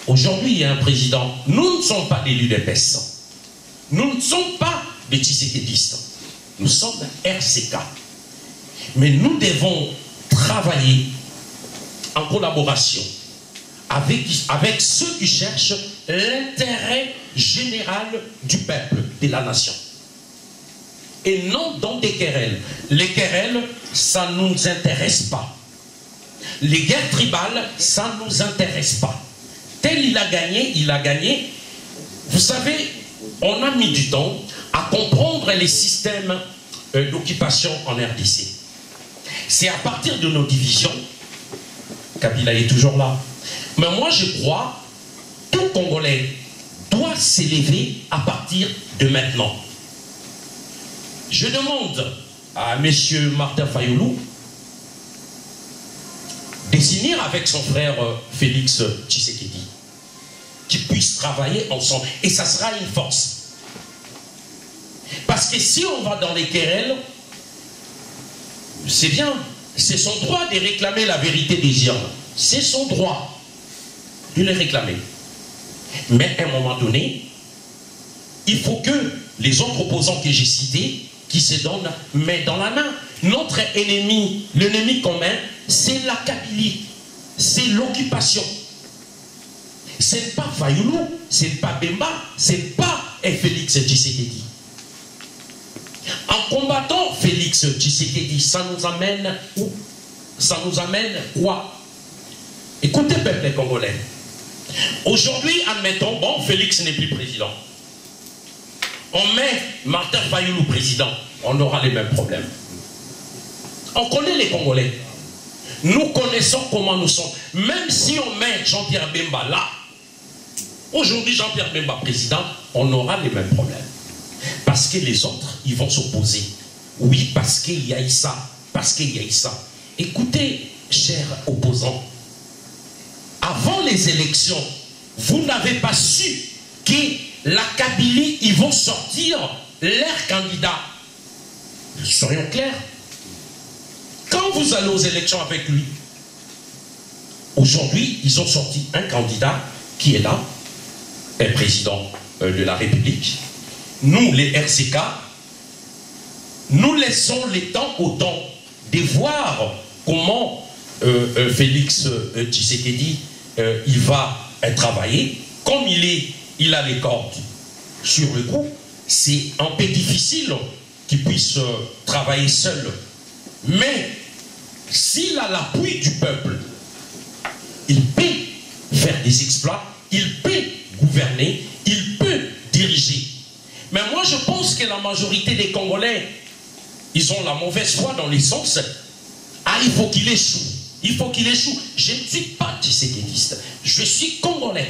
aujourd'hui, il y a un président. Nous ne sommes pas des l'UDPS. Nous ne sommes pas des Tshisekedistes. Nous sommes RCK. Mais nous devons travailler en collaboration avec ceux qui cherchent l'intérêt général du peuple, de la nation. Et non dans des querelles. Les querelles, ça ne nous intéresse pas. Les guerres tribales, ça ne nous intéresse pas. Tel il a gagné, il a gagné. Vous savez, on a mis du temps à comprendre les systèmes d'occupation en RDC. C'est à partir de nos divisions, Kabila est toujours là. Mais moi je crois, tout Congolais doit s'élever à partir de maintenant. Je demande à M. Martin Fayulu de s'unir avec son frère Félix Tshisekedi, qu'ils puissent travailler ensemble. Et ça sera une force. Parce que si on va dans les querelles, c'est bien. C'est son droit de réclamer la vérité des gens. C'est son droit de les réclamer. Mais à un moment donné, il faut que les autres opposants que j'ai cités, qui se donnent main dans la main. Notre ennemi, l'ennemi commun, c'est la Kabylie, c'est l'occupation. Ce n'est pas Fayoulou, ce n'est pas Bemba, ce n'est pas Félix Tshisekedi. En combattant Félix Tshisekedi, ça nous amène où? Ça nous amène quoi? Écoutez, peuple congolais. Aujourd'hui, admettons, bon, Félix n'est plus président. On met Martin Fayoulou président, on aura les mêmes problèmes. On connaît les Congolais. Nous connaissons comment nous sommes. Même si on met Jean-Pierre Bemba là, aujourd'hui Jean-Pierre Bemba président, on aura les mêmes problèmes. Parce que les autres, ils vont s'opposer. Oui, parce qu'il y a eu ça. Parce qu'il y a eu ça. Écoutez, chers opposants, avant les élections, vous n'avez pas su que la Kabylie, ils vont sortir leurs candidats. Soyons clairs. Quand vous allez aux élections avec lui, aujourd'hui, ils ont sorti un candidat qui est là, un président de la République. Nous, les RCK, nous laissons les temps au temps de voir comment Félix Tshisekedi il va travailler. Comme il a les cordes sur le coup, c'est un peu difficile qu'il puisse travailler seul. Mais s'il a l'appui du peuple, il peut faire des exploits, il peut gouverner, il peut diriger. Mais moi je pense que la majorité des Congolais, ils ont la mauvaise foi dans les sens. Ah, il faut qu'il échoue. Il faut qu'il échoue. Je ne suis pas tshisekidiste. Je suis Congolais.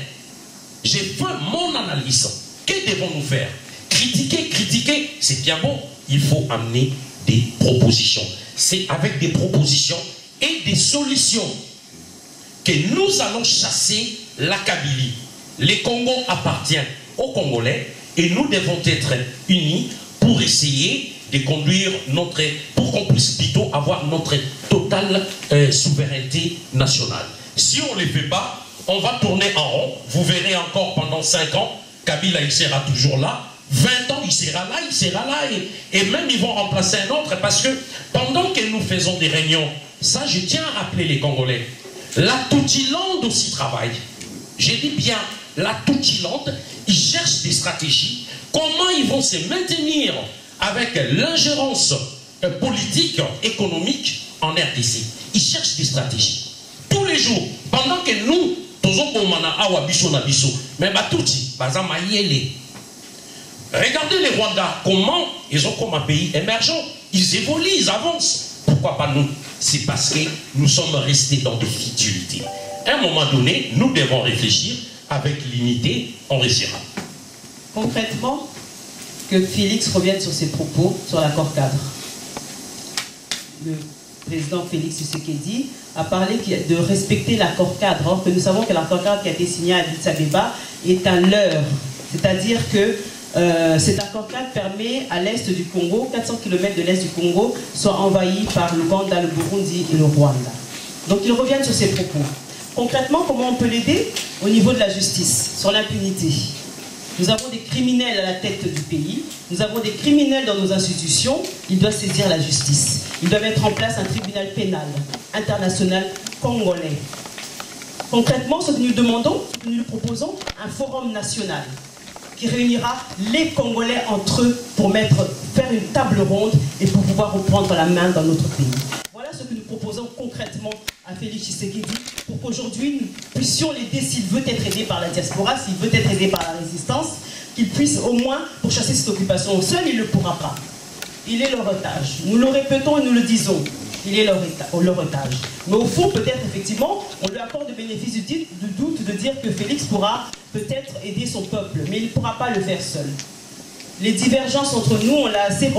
J'ai fait mon analyse. Que devons-nous faire? Critiquer, critiquer, c'est bien bon. Il faut amener des propositions. C'est avec des propositions et des solutions que nous allons chasser la Kabylie. Les Congos appartiennent aux Congolais et nous devons être unis pour essayer de conduire pour qu'on puisse plutôt avoir notre totale souveraineté nationale. Si on ne les fait pas, on va tourner en rond. Vous verrez encore pendant 5 ans, Kabila il sera toujours là. 20 ans, il sera là, et même ils vont remplacer un autre, parce que pendant que nous faisons des réunions, ça je tiens à rappeler les Congolais, la Toutilande aussi travaille. J'ai dit bien, la Toutilande, ils cherchent des stratégies, comment ils vont se maintenir avec l'ingérence politique, économique en RDC. Ils cherchent des stratégies. Tous les jours, pendant que nous, mais Batouti, regardez les Rwandais, comment ils ont comme un pays émergent. Ils évoluent, ils avancent. Pourquoi pas nous? C'est parce que nous sommes restés dans des futilités. À un moment donné, nous devons réfléchir avec l'unité, on réussira. Concrètement, que Félix revienne sur ses propos sur l'accord cadre. Le président Félix Tshisekedi a parlé de respecter l'accord cadre, alors que nous savons que l'accord cadre qui a été signé à Addis Abeba est un leurre. C'est-à-dire que cet accord cadre permet à l'est du Congo, 400 km de l'est du Congo, soit envahi par l'Ouganda, le Burundi et le Rwanda. Donc ils reviennent sur ces propos. Concrètement, comment on peut l'aider? Au niveau de la justice, sur l'impunité. Nous avons des criminels à la tête du pays, nous avons des criminels dans nos institutions, ils doivent saisir la justice. Ils doivent mettre en place un tribunal pénal international congolais. Concrètement, ce que nous demandons, ce que nous proposons, un forum national qui réunira les Congolais entre eux pour faire une table ronde et pour pouvoir reprendre la main dans notre pays. Voilà ce que nous proposons concrètement à Félix Tshisekedi pour qu'aujourd'hui nous puissions l'aider s'il veut être aidé par la diaspora, s'il veut être aidé par la résistance, qu'il puisse au moins pour chasser cette occupation. Seul, il ne le pourra pas. Il est leur otage. Nous le répétons et nous le disons. Il est leur otage. Mais au fond, peut-être, effectivement, on lui accorde le bénéfice du doute de dire que Félix pourra peut-être aider son peuple, mais il ne pourra pas le faire seul. Les divergences entre nous, on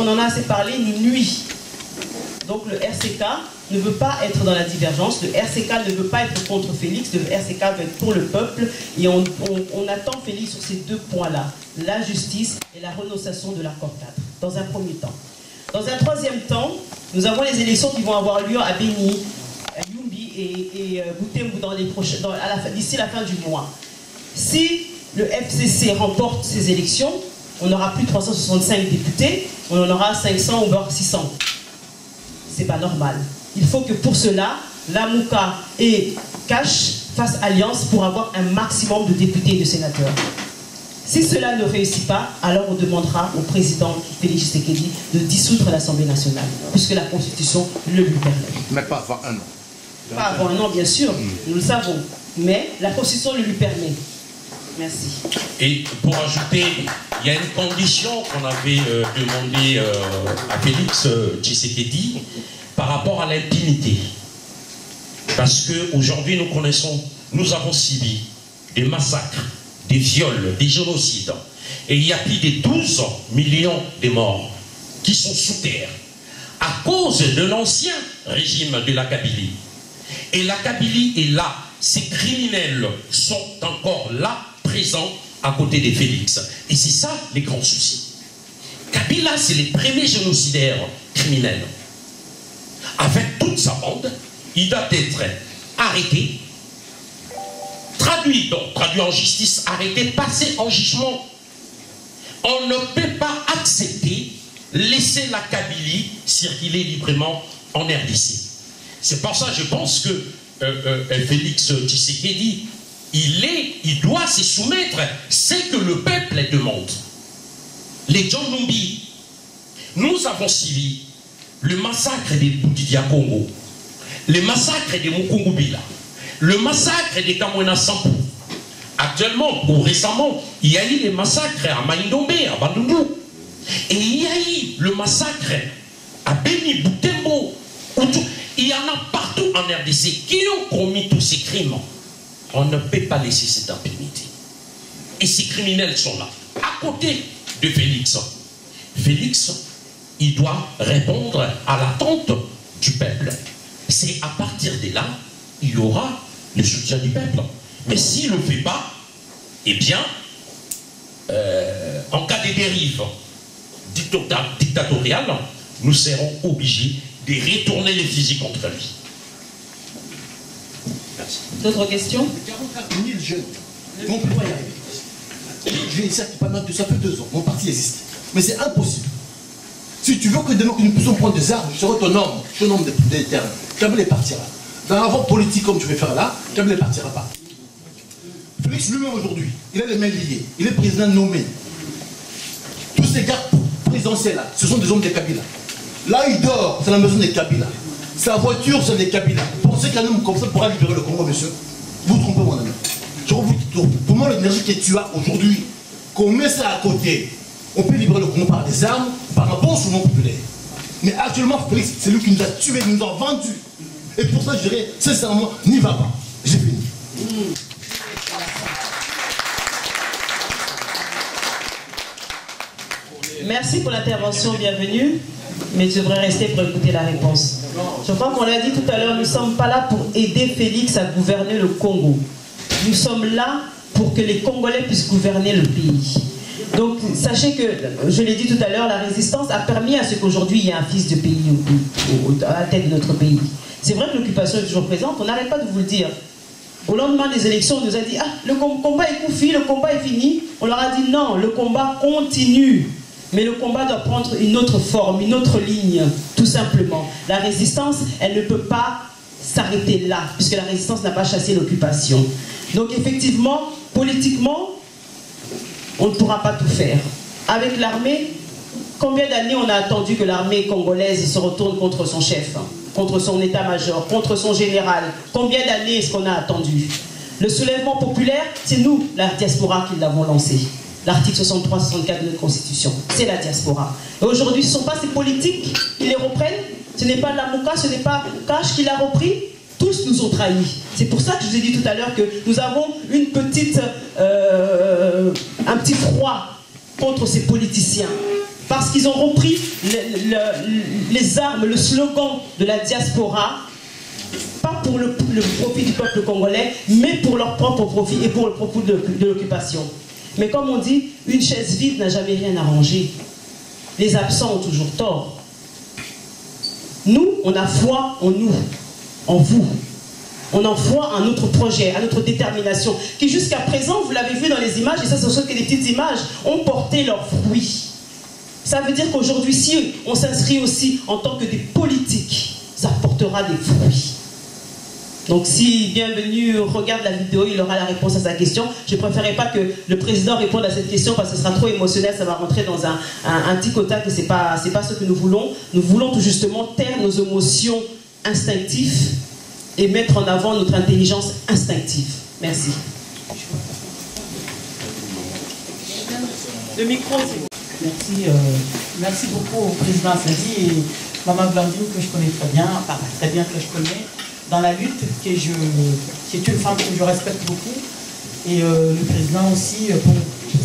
en a assez parlé, nous nuisent. Donc le RCK ne veut pas être dans la divergence, le RCK ne veut pas être contre Félix, le RCK veut être pour le peuple, et on attend Félix sur ces deux points-là, la justice et la renonciation de l'accord 4, dans un premier temps. Dans un troisième temps, nous avons les élections qui vont avoir lieu à Béni, à Yumbi et Butembo d'ici la fin du mois. Si le FCC remporte ces élections, on n'aura plus 365 députés, on en aura 500 ou voire 600. C'est pas normal. Il faut que pour cela, Lamouka et Cash fassent alliance pour avoir un maximum de députés et de sénateurs. Si cela ne réussit pas, alors on demandera au président Félix Tshisekedi de dissoudre l'Assemblée nationale, puisque la Constitution le lui permet. Mais pas avant un an. Pas avant un an, bien sûr, nous le savons. Mais la Constitution le lui permet. Merci. Et pour ajouter, il y a une condition qu'on avait demandé à Félix Tshisekedi par rapport à l'impunité. Parce qu'aujourd'hui, nous avons subi des massacres, des viols, des génocides. Et il y a plus de 12 millions de morts qui sont sous terre à cause de l'ancien régime de la Kabylie. Et la Kabylie est là. Ces criminels sont encore là, présents à côté de Félix. Et c'est ça les grands soucis. Kabila, c'est les premiers génocidaires criminels. Avec toute sa bande, il doit être arrêté, traduit en justice, arrêté, passé en jugement. On ne peut pas accepter, laisser la Kabylie circuler librement en RDC. C'est pour ça que je pense que Félix Tshisekedi, il doit se soumettre, c'est que le peuple demande. Les John Numbi, nous avons suivi le massacre des Boutidia Congo, le massacre de Mukungubila, le massacre de Kamwena Sampou. Actuellement, ou récemment, il y a eu les massacres à Maïndombe, à Bandundu. Et il y a eu le massacre à Beni, Butembo. Il y en a partout en RDC qui ont commis tous ces crimes. On ne peut pas laisser cette impunité. Et ces criminels sont là, à côté de Félix. Félix, il doit répondre à l'attente du peuple. C'est à partir de là, il y aura le soutien du peuple. Mais s'il ne le fait pas, eh bien, en cas de dérive dictatoriale, nous serons obligés de retourner les fusils contre lui. Merci. D'autres questions? 44 000 jeunes. On peut pas y arriver. Je vais certes pendant ça fait 2 ans. Mon parti existe. Mais c'est impossible. Si tu veux que demain nous puissions prendre des armes, je serai ton homme. Je suis un homme des terrains. Kabila partira. Dans la voie politique comme tu veux faire là, Kabila ne partira pas. Félix lui-même aujourd'hui, il a les mains liées. Il est président nommé. Tous ces gars présidentiels là, ce sont des hommes de Kabila. Là il dort, c'est la maison des Kabila. Sa voiture, c'est des Kabila. Pensez qu'un homme comme ça pourra libérer le Congo, monsieur? Vous vous trompez, mon ami. Je vous dis, pour moi, l'énergie que tu as aujourd'hui, qu'on met ça à côté, on peut libérer le Congo par des armes, par un bon souvent populaire. Mais actuellement, Félix, c'est lui qui nous a tués, nous a vendus. Et pour ça, je dirais, sincèrement, n'y va pas. J'ai fini. Merci pour l'intervention, bienvenue. Mais je devrais rester pour écouter la réponse. Je crois qu'on l'a dit tout à l'heure, nous ne sommes pas là pour aider Félix à gouverner le Congo. Nous sommes là pour que les Congolais puissent gouverner le pays. Donc sachez que, je l'ai dit tout à l'heure, la résistance a permis à ce qu'aujourd'hui il y ait un fils de pays à la tête de notre pays. C'est vrai que l'occupation est toujours présente, on n'arrête pas de vous le dire. Au lendemain des élections, on nous a dit « Ah, le combat est confit, le combat est fini ». On leur a dit « Non, le combat continue ». Mais le combat doit prendre une autre forme, une autre ligne, tout simplement. La résistance, elle ne peut pas s'arrêter là, puisque la résistance n'a pas chassé l'occupation. Donc effectivement, politiquement, on ne pourra pas tout faire. Avec l'armée, combien d'années on a attendu que l'armée congolaise se retourne contre son chef, contre son état-major, contre son général? Combien d'années est-ce qu'on a attendu? Le soulèvement populaire, c'est nous, la diaspora, qui l'avons lancé. L'article 63-64 de notre Constitution, c'est la diaspora. Et aujourd'hui, ce ne sont pas ces politiques qui les reprennent, ce n'est pas Lamouka, ce n'est pas Cash qui l'a repris, tous nous ont trahis. C'est pour ça que je vous ai dit tout à l'heure que nous avons un petit froid contre ces politiciens. parce qu'ils ont repris les armes, le slogan de la diaspora, pas pour le profit du peuple congolais, mais pour leur propre profit et pour le profit de l'occupation. Mais comme on dit, une chaise vide n'a jamais rien arrangé. Les absents ont toujours tort. Nous, on a foi en nous, en vous. On en foi à notre projet, à notre détermination, qui jusqu'à présent, vous l'avez vu dans les images, et ça ce sont que des petites images, ont porté leurs fruits. Ça veut dire qu'aujourd'hui, si on s'inscrit aussi en tant que des politiques, ça portera des fruits. Donc si Bienvenu regarde la vidéo, il aura la réponse à sa question. Je ne préférerais pas que le président réponde à cette question parce que ce sera trop émotionnel, ça va rentrer dans un tic-au-tac et ce n'est pas ce que nous voulons. Nous voulons tout justement taire nos émotions instinctives et mettre en avant notre intelligence instinctive. Merci. Le micro, c'est bon. Merci, merci beaucoup au président Assadi et Maman Blandine que je connais très bien, enfin très bien que je connais, dans la lutte, qui est une femme que je respecte beaucoup, et le président aussi pour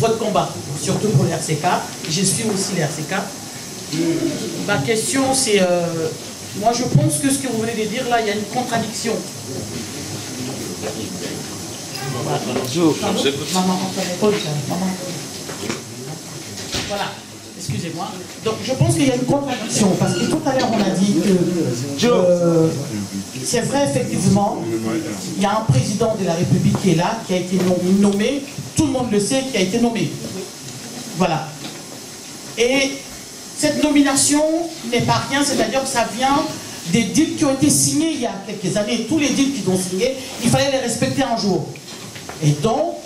votre combat, surtout pour les RCK. Je suis aussi les RCK. Ma question c'est, moi je pense que ce que vous venez de dire là, il y a une contradiction. Maman, voilà, excusez-moi. Donc je pense qu'il y a une contradiction, parce que tout à l'heure on a dit que c'est vrai effectivement, il y a un président de la République qui est là, qui a été nommé, tout le monde le sait, qui a été nommé. Voilà. Et cette nomination n'est pas rien, c'est-à-dire que ça vient des deals qui ont été signés il y a quelques années. Tous les deals qu'ils ont signés, il fallait les respecter un jour. Et donc,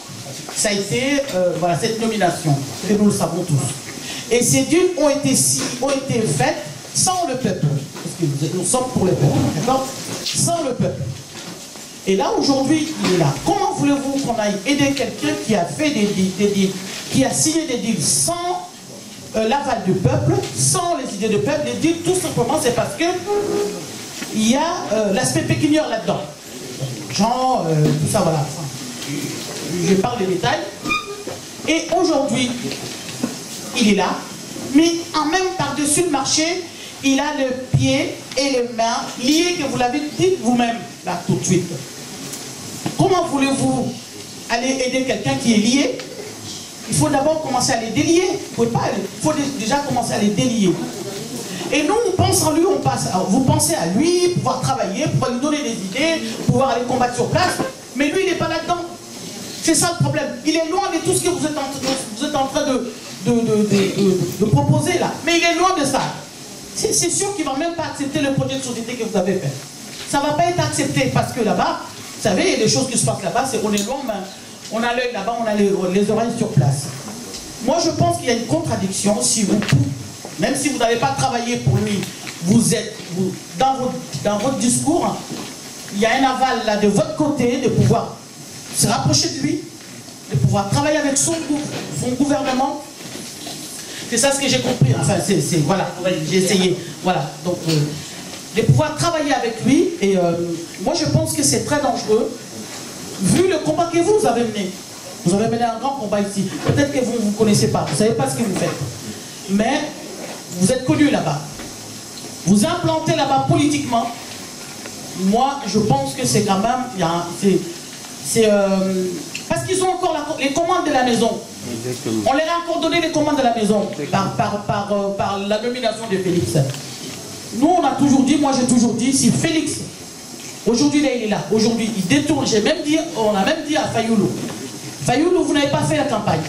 ça a été voilà, cette nomination, et nous le savons tous. Et ces deals ont été faits sans le peuple, parce que nous sommes pour le peuple, d'accord? Sans le peuple. Et là, aujourd'hui, il est là. Comment voulez-vous qu'on aille aider quelqu'un qui a fait des deals, qui a signé des deals sans l'aval du peuple, sans les idées du peuple? Les deals, tout simplement, c'est parce que il y a l'aspect pécuniaire là-dedans. Genre, tout ça, voilà. Je parle des détails. Et aujourd'hui, il est là, mais en même par-dessus le marché, il a le pied et les mains liés, que vous l'avez dit vous-même, là, tout de suite. Comment voulez-vous aller aider quelqu'un qui est lié? Il faut d'abord commencer à les délier. Il faut déjà commencer à les délier. Et nous, on pense en lui, vous pensez à lui, pouvoir travailler, pouvoir lui donner des idées, pouvoir aller combattre sur place, mais lui, il n'est pas là-dedans. C'est ça le problème. Il est loin de tout ce que vous êtes en train de proposer là. Mais il est loin de ça. C'est sûr qu'il ne va même pas accepter le projet de société que vous avez fait. Ça ne va pas être accepté parce que là-bas, vous savez, il y a des choses qui se passent là-bas, c'est qu'on est loin, mais on a l'œil là-bas, on a les oreilles sur place. Moi, je pense qu'il y a une contradiction si vous, même si vous n'avez pas travaillé pour lui, dans votre discours, il y a un aval là de votre côté de pouvoir se rapprocher de lui, de pouvoir travailler avec son gouvernement. C'est ça ce que j'ai compris. Enfin, voilà, j'ai essayé. Voilà, donc, de pouvoir travailler avec lui. Et moi, je pense que c'est très dangereux, vu le combat que vous avez mené. Vous avez mené un grand combat ici. Peut-être que vous ne vous connaissez pas, vous ne savez pas ce que vous faites. Mais vous êtes connu là-bas. Vous implantez là-bas politiquement. Moi, je pense que c'est quand même... parce qu'ils ont encore les commandes de la maison. On leur a encore donné les commandes de la maison par la nomination de Félix. Nous, on a toujours dit, moi j'ai toujours dit, si Félix, aujourd'hui il est là, aujourd'hui il détourne, on a même dit à Fayoulou, Fayoulou, vous n'avez pas fait la campagne.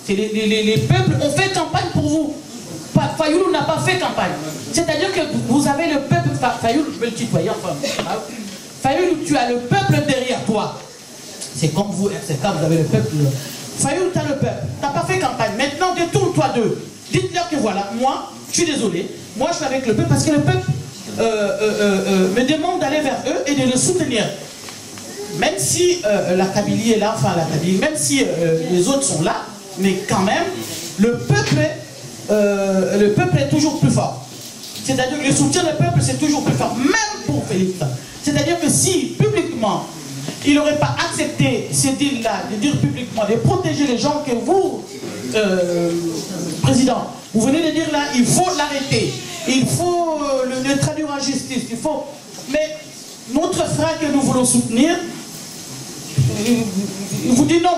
Les peuples ont fait campagne pour vous. Fayoulou n'a pas fait campagne. C'est-à-dire que vous avez le peuple, Fayoulou, je vais le tutoyer, enfin, Fayoulou, tu as le peuple derrière toi. C'est comme vous, RCK, vous avez le peuple. Fayoulou, tu as le peuple. Tu n'as pas fait campagne. Maintenant, détourne-toi d'eux. Dites-leur que voilà, moi, je suis désolé. Moi, je suis avec le peuple parce que le peuple me demande d'aller vers eux et de le soutenir. Même si la Kabylie est là, enfin la Kabylie, même si les autres sont là, mais quand même, le peuple est toujours plus fort. C'est-à-dire que le soutien du peuple, c'est toujours plus fort, même pour Félix. C'est-à-dire que si, publiquement, il n'aurait pas accepté ces deals-là, de dire publiquement, de protéger les gens que vous, président, Vous venez de dire là, il faut l'arrêter. Il faut le traduire en justice. Il faut... Mais notre frère que nous voulons soutenir, il vous dit non.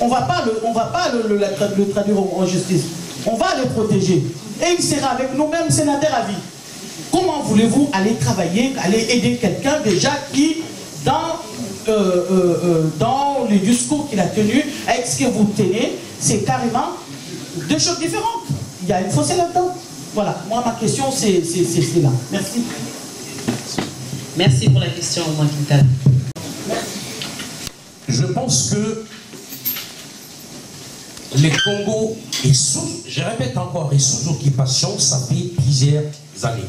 On ne va pas le traduire en justice. On va le protéger. Et il sera avec nous-mêmes sénateurs à vie. Comment voulez-vous aller travailler, aller aider quelqu'un déjà qui, dans le discours qu'il a tenu, avec ce que vous tenez, c'est carrément deux choses différentes. Il y a une fossé là-dedans. Voilà, moi ma question c'est là. Merci. Merci pour la question, Mouakital. Je pense que les Congo est sous, je répète encore, est sous occupation, ça fait plusieurs années.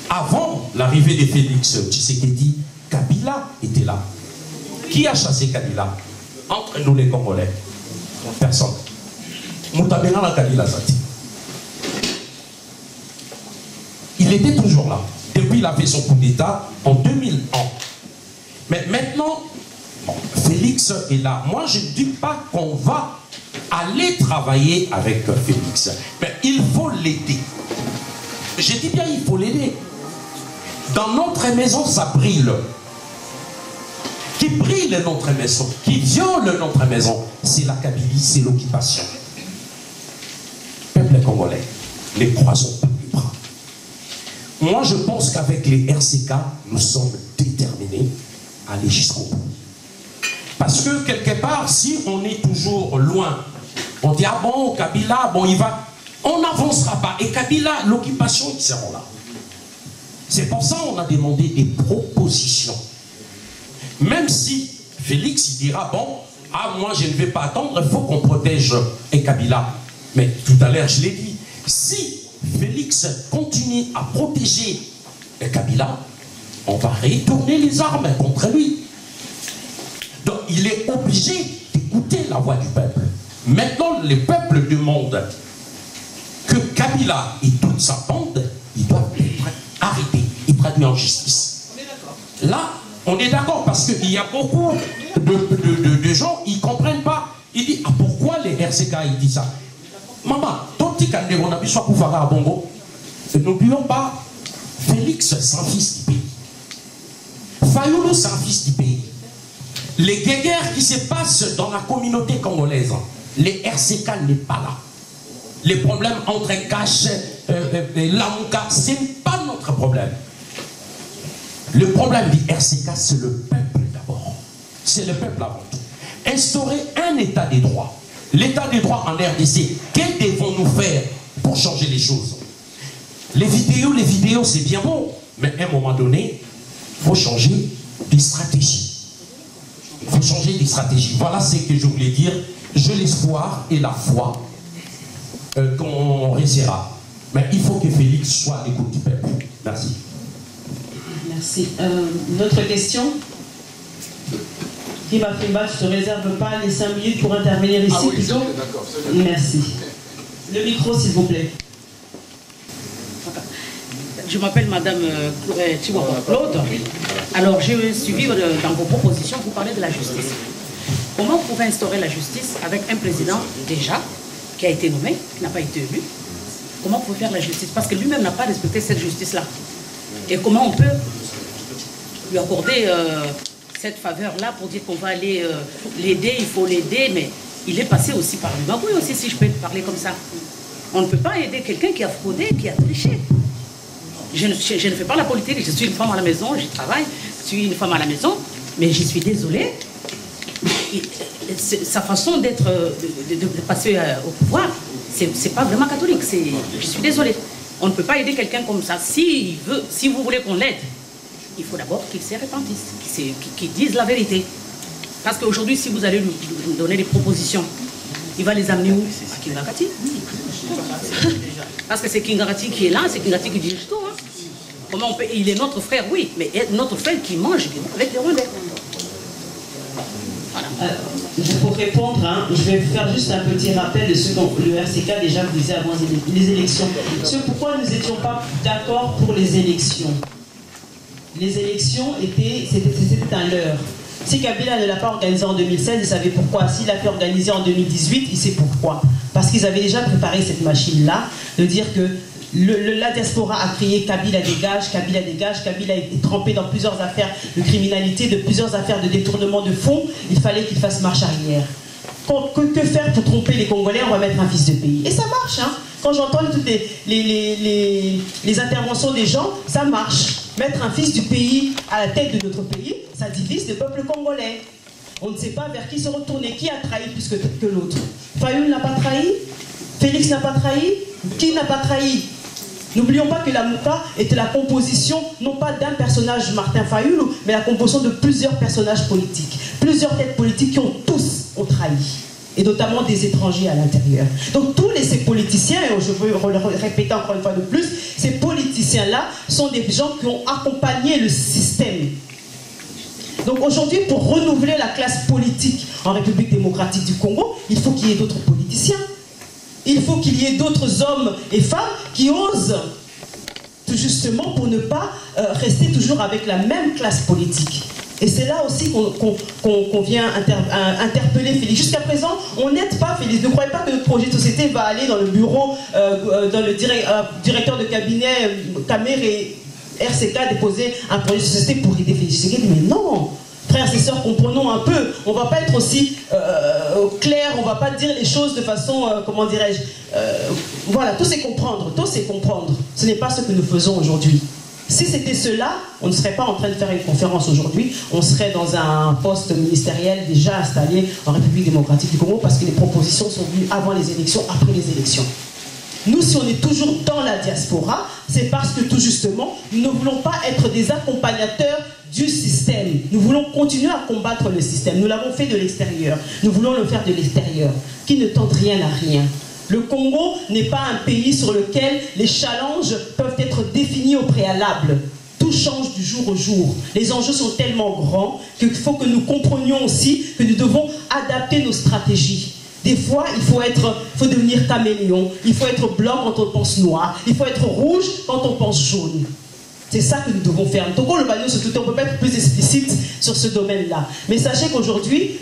Avant l'arrivée de Félix Tshisekedi, Kabila était là. Qui a chassé Kabila? Entre nous les Congolais, personne. Moutabena la Kabila Zati. Il était toujours là. Depuis il a fait son coup d'État en 2001. Mais maintenant, Félix est là. Moi, je ne dis pas qu'on va aller travailler avec Félix. Mais il faut l'aider. Je dis bien, il faut l'aider. Dans notre maison, ça brille. Qui brille notre maison, qui viole notre maison, c'est la Kabylie, c'est l'occupation. Peuple congolais, les croisons pas les bras. Moi, je pense qu'avec les RCK, nous sommes déterminés à aller jusqu'au bout. Parce que quelque part, si on est toujours loin, on dit ah bon, Kabila, bon il va, on n'avancera pas. Et Kabila, l'occupation, ils seront là. C'est pour ça qu'on a demandé des propositions. Même si Félix il dira bon, ah moi je ne vais pas attendre, il faut qu'on protège Kabila. Mais tout à l'heure je l'ai dit, si Félix continue à protéger Kabila, on va retourner les armes contre lui. Donc il est obligé d'écouter la voix du peuple. Maintenant le peuple demande que Kabila et toute sa bande, ils doivent être arrêtés et traduits en justice. Là, on est d'accord parce qu'il y a beaucoup de gens, ils ne comprennent pas. Ils disent, ah pourquoi les RCK ils disent ça? Maman, ton petit candé, on a vu soit pour faire à Bongo. N'oublions pas, Félix, c'est un fils du pays. Fayoulou, c'est un fils du pays. Les guerres qui se passent dans la communauté congolaise, les RCK n'est pas là. Les problèmes entre Kache et Lamouka, ce n'est pas notre problème. Le problème du RCK, c'est le peuple d'abord. C'est le peuple avant tout. Instaurer un état des droits. L'état des droits en RDC, que devons-nous faire pour changer les choses? Les vidéos, c'est bien bon. Mais à un moment donné, il faut changer des stratégies. Il faut changer des stratégies. Voilà ce que je voulais dire. J'ai l'espoir et la foi qu'on réussira. Mais il faut que Félix soit à l'écoute du peuple. Merci. Merci. Une autre question? Kima Fimba, je ne te réserve pas les 5 minutes pour intervenir ici. Ah oui, plutôt. D'accord. Merci. Le micro, s'il vous plaît. Je m'appelle Madame Claude. Alors, j'ai suivi dans vos propositions, vous parlez de la justice. Comment vous pouvez instaurer la justice avec un président déjà qui a été nommé, qui n'a pas été élu? Comment vous pouvez faire la justice? Parce que lui-même n'a pas respecté cette justice-là. Et comment on peut lui accorder cette faveur-là pour dire qu'on va aller l'aider, il faut l'aider, mais il est passé aussi par le magouille aussi, si je peux parler comme ça. On ne peut pas aider quelqu'un qui a fraudé, qui a triché. Je ne fais pas la politique, je suis une femme à la maison, je travaille, je suis une femme à la maison, mais je suis désolée. Sa façon d'être, de passer au pouvoir, c'est pas vraiment catholique. Je suis désolée. On ne peut pas aider quelqu'un comme ça. Si vous voulez qu'on l'aide, il faut d'abord qu'il se repentisse, qu'il dise la vérité. Parce qu'aujourd'hui, si vous allez lui donner des propositions, il va les amener où? À Kingarati. Parce que c'est Kingarati qui est là, c'est Kingarati qui dirige tout. Hein. Comment on peut... Il est notre frère, oui, mais notre frère qui mange avec les Rwandais. Voilà. Pour répondre, hein, je vais faire juste un petit rappel de ce que le RCK déjà disait avant les élections. C'est pourquoi nous n'étions pas d'accord pour les élections. Les élections, c'était un leurre. Si Kabila ne l'a pas organisé en 2016, il savait pourquoi. S'il l'a fait organiser en 2018, il sait pourquoi. Parce qu'ils avaient déjà préparé cette machine-là, de dire que la diaspora a crié Kabila dégage, Kabila dégage, Kabila a été trempé dans plusieurs affaires de criminalité, de plusieurs affaires de détournement de fonds, il fallait qu'il fasse marche arrière. Que faire pour tromper les Congolais? On va mettre un fils de pays. Et ça marche, hein. Quand j'entends toutes les interventions des gens, ça marche. Mettre un fils du pays à la tête de notre pays, ça divise le peuple congolais. On ne sait pas vers qui se retourner. Qui a trahi plus que l'autre? Fayoul n'a pas trahi? Félix n'a pas trahi? Qui n'a pas trahi? N'oublions pas que la Mouka était la composition, non pas d'un personnage, Martin Fayoulou, mais la composition de plusieurs personnages politiques. Plusieurs têtes politiques qui ont trahi. Et notamment des étrangers à l'intérieur. Donc tous ces politiciens, et je veux le répéter encore une fois de plus, ces politiciens-là sont des gens qui ont accompagné le système. Donc aujourd'hui, pour renouveler la classe politique en République démocratique du Congo, il faut qu'il y ait d'autres politiciens. Il faut qu'il y ait d'autres hommes et femmes qui osent, tout justement, pour ne pas rester toujours avec la même classe politique. Et c'est là aussi qu'on vient interpeller Félix. Jusqu'à présent, on n'aide pas Félix. Ne croyez pas que notre projet de société va aller dans le bureau, dans le directeur de cabinet Kamer et RCK déposer un projet de société pour aider Félix. Mais non! Frères et sœurs, comprenons un peu. On ne va pas être aussi clair, on ne va pas dire les choses de façon, comment dirais-je, voilà, tout c'est comprendre, tout c'est comprendre. Ce n'est pas ce que nous faisons aujourd'hui. Si c'était cela, on ne serait pas en train de faire une conférence aujourd'hui, on serait dans un poste ministériel déjà installé en République démocratique du Congo parce que les propositions sont venues avant les élections, après les élections. Nous, si on est toujours dans la diaspora, c'est parce que tout justement, nous ne voulons pas être des accompagnateurs du système. Nous voulons continuer à combattre le système. Nous l'avons fait de l'extérieur. Nous voulons le faire de l'extérieur, qui ne tente rien à rien. Le Congo n'est pas un pays sur lequel les challenges peuvent être définis au préalable. Tout change du jour au jour. Les enjeux sont tellement grands qu'il faut que nous comprenions aussi que nous devons adapter nos stratégies. Des fois, il faut devenir caméléon. Il faut être blanc quand on pense noir. Il faut être rouge quand on pense jaune. C'est ça que nous devons faire. On ne peut pas être plus explicite sur ce domaine-là. Mais sachez qu'aujourd'hui,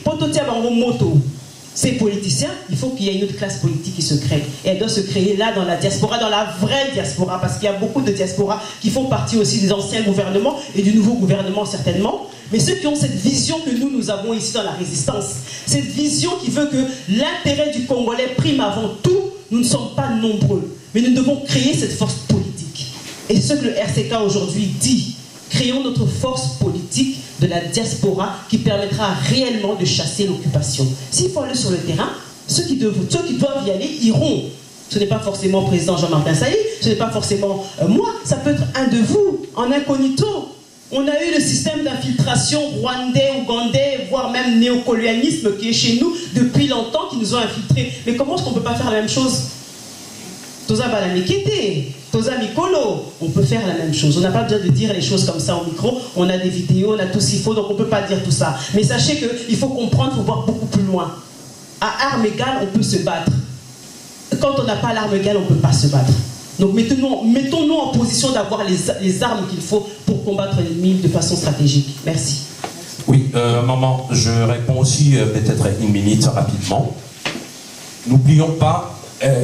ces politiciens, il faut qu'il y ait une autre classe politique qui se crée. Et elle doit se créer là, dans la diaspora, dans la vraie diaspora, parce qu'il y a beaucoup de diasporas qui font partie aussi des anciens gouvernements et du nouveau gouvernement certainement. Mais ceux qui ont cette vision que nous avons ici dans la résistance, cette vision qui veut que l'intérêt du Congolais prime avant tout, nous ne sommes pas nombreux. Mais nous devons créer cette force politique. Et c'est ce que le RCK aujourd'hui dit. Créons notre force politique de la diaspora qui permettra réellement de chasser l'occupation. S'il faut aller sur le terrain, ceux qui doivent y aller iront. Ce n'est pas forcément le président Jean-Martin Saïd, ce n'est pas forcément moi, ça peut être un de vous, en incognito. On a eu le système d'infiltration rwandais, ougandais, voire même néocolonialisme qui est chez nous depuis longtemps, qui nous ont infiltrés. Mais comment est-ce qu'on ne peut pas faire la même chose? Toza Balamekete, Toza Mikolo, on peut faire la même chose. On n'a pas besoin de dire les choses comme ça au micro. On a des vidéos, on a tout ce qu'il faut, donc on ne peut pas dire tout ça. Mais sachez qu'il faut comprendre, il faut voir beaucoup plus loin. À armes égales, on peut se battre. Quand on n'a pas l'arme égale, on ne peut pas se battre. Donc mettons-nous en position d'avoir les armes qu'il faut pour combattre l'ennemi de façon stratégique. Merci. Oui, maman, je réponds aussi peut-être une minute rapidement. N'oublions pas,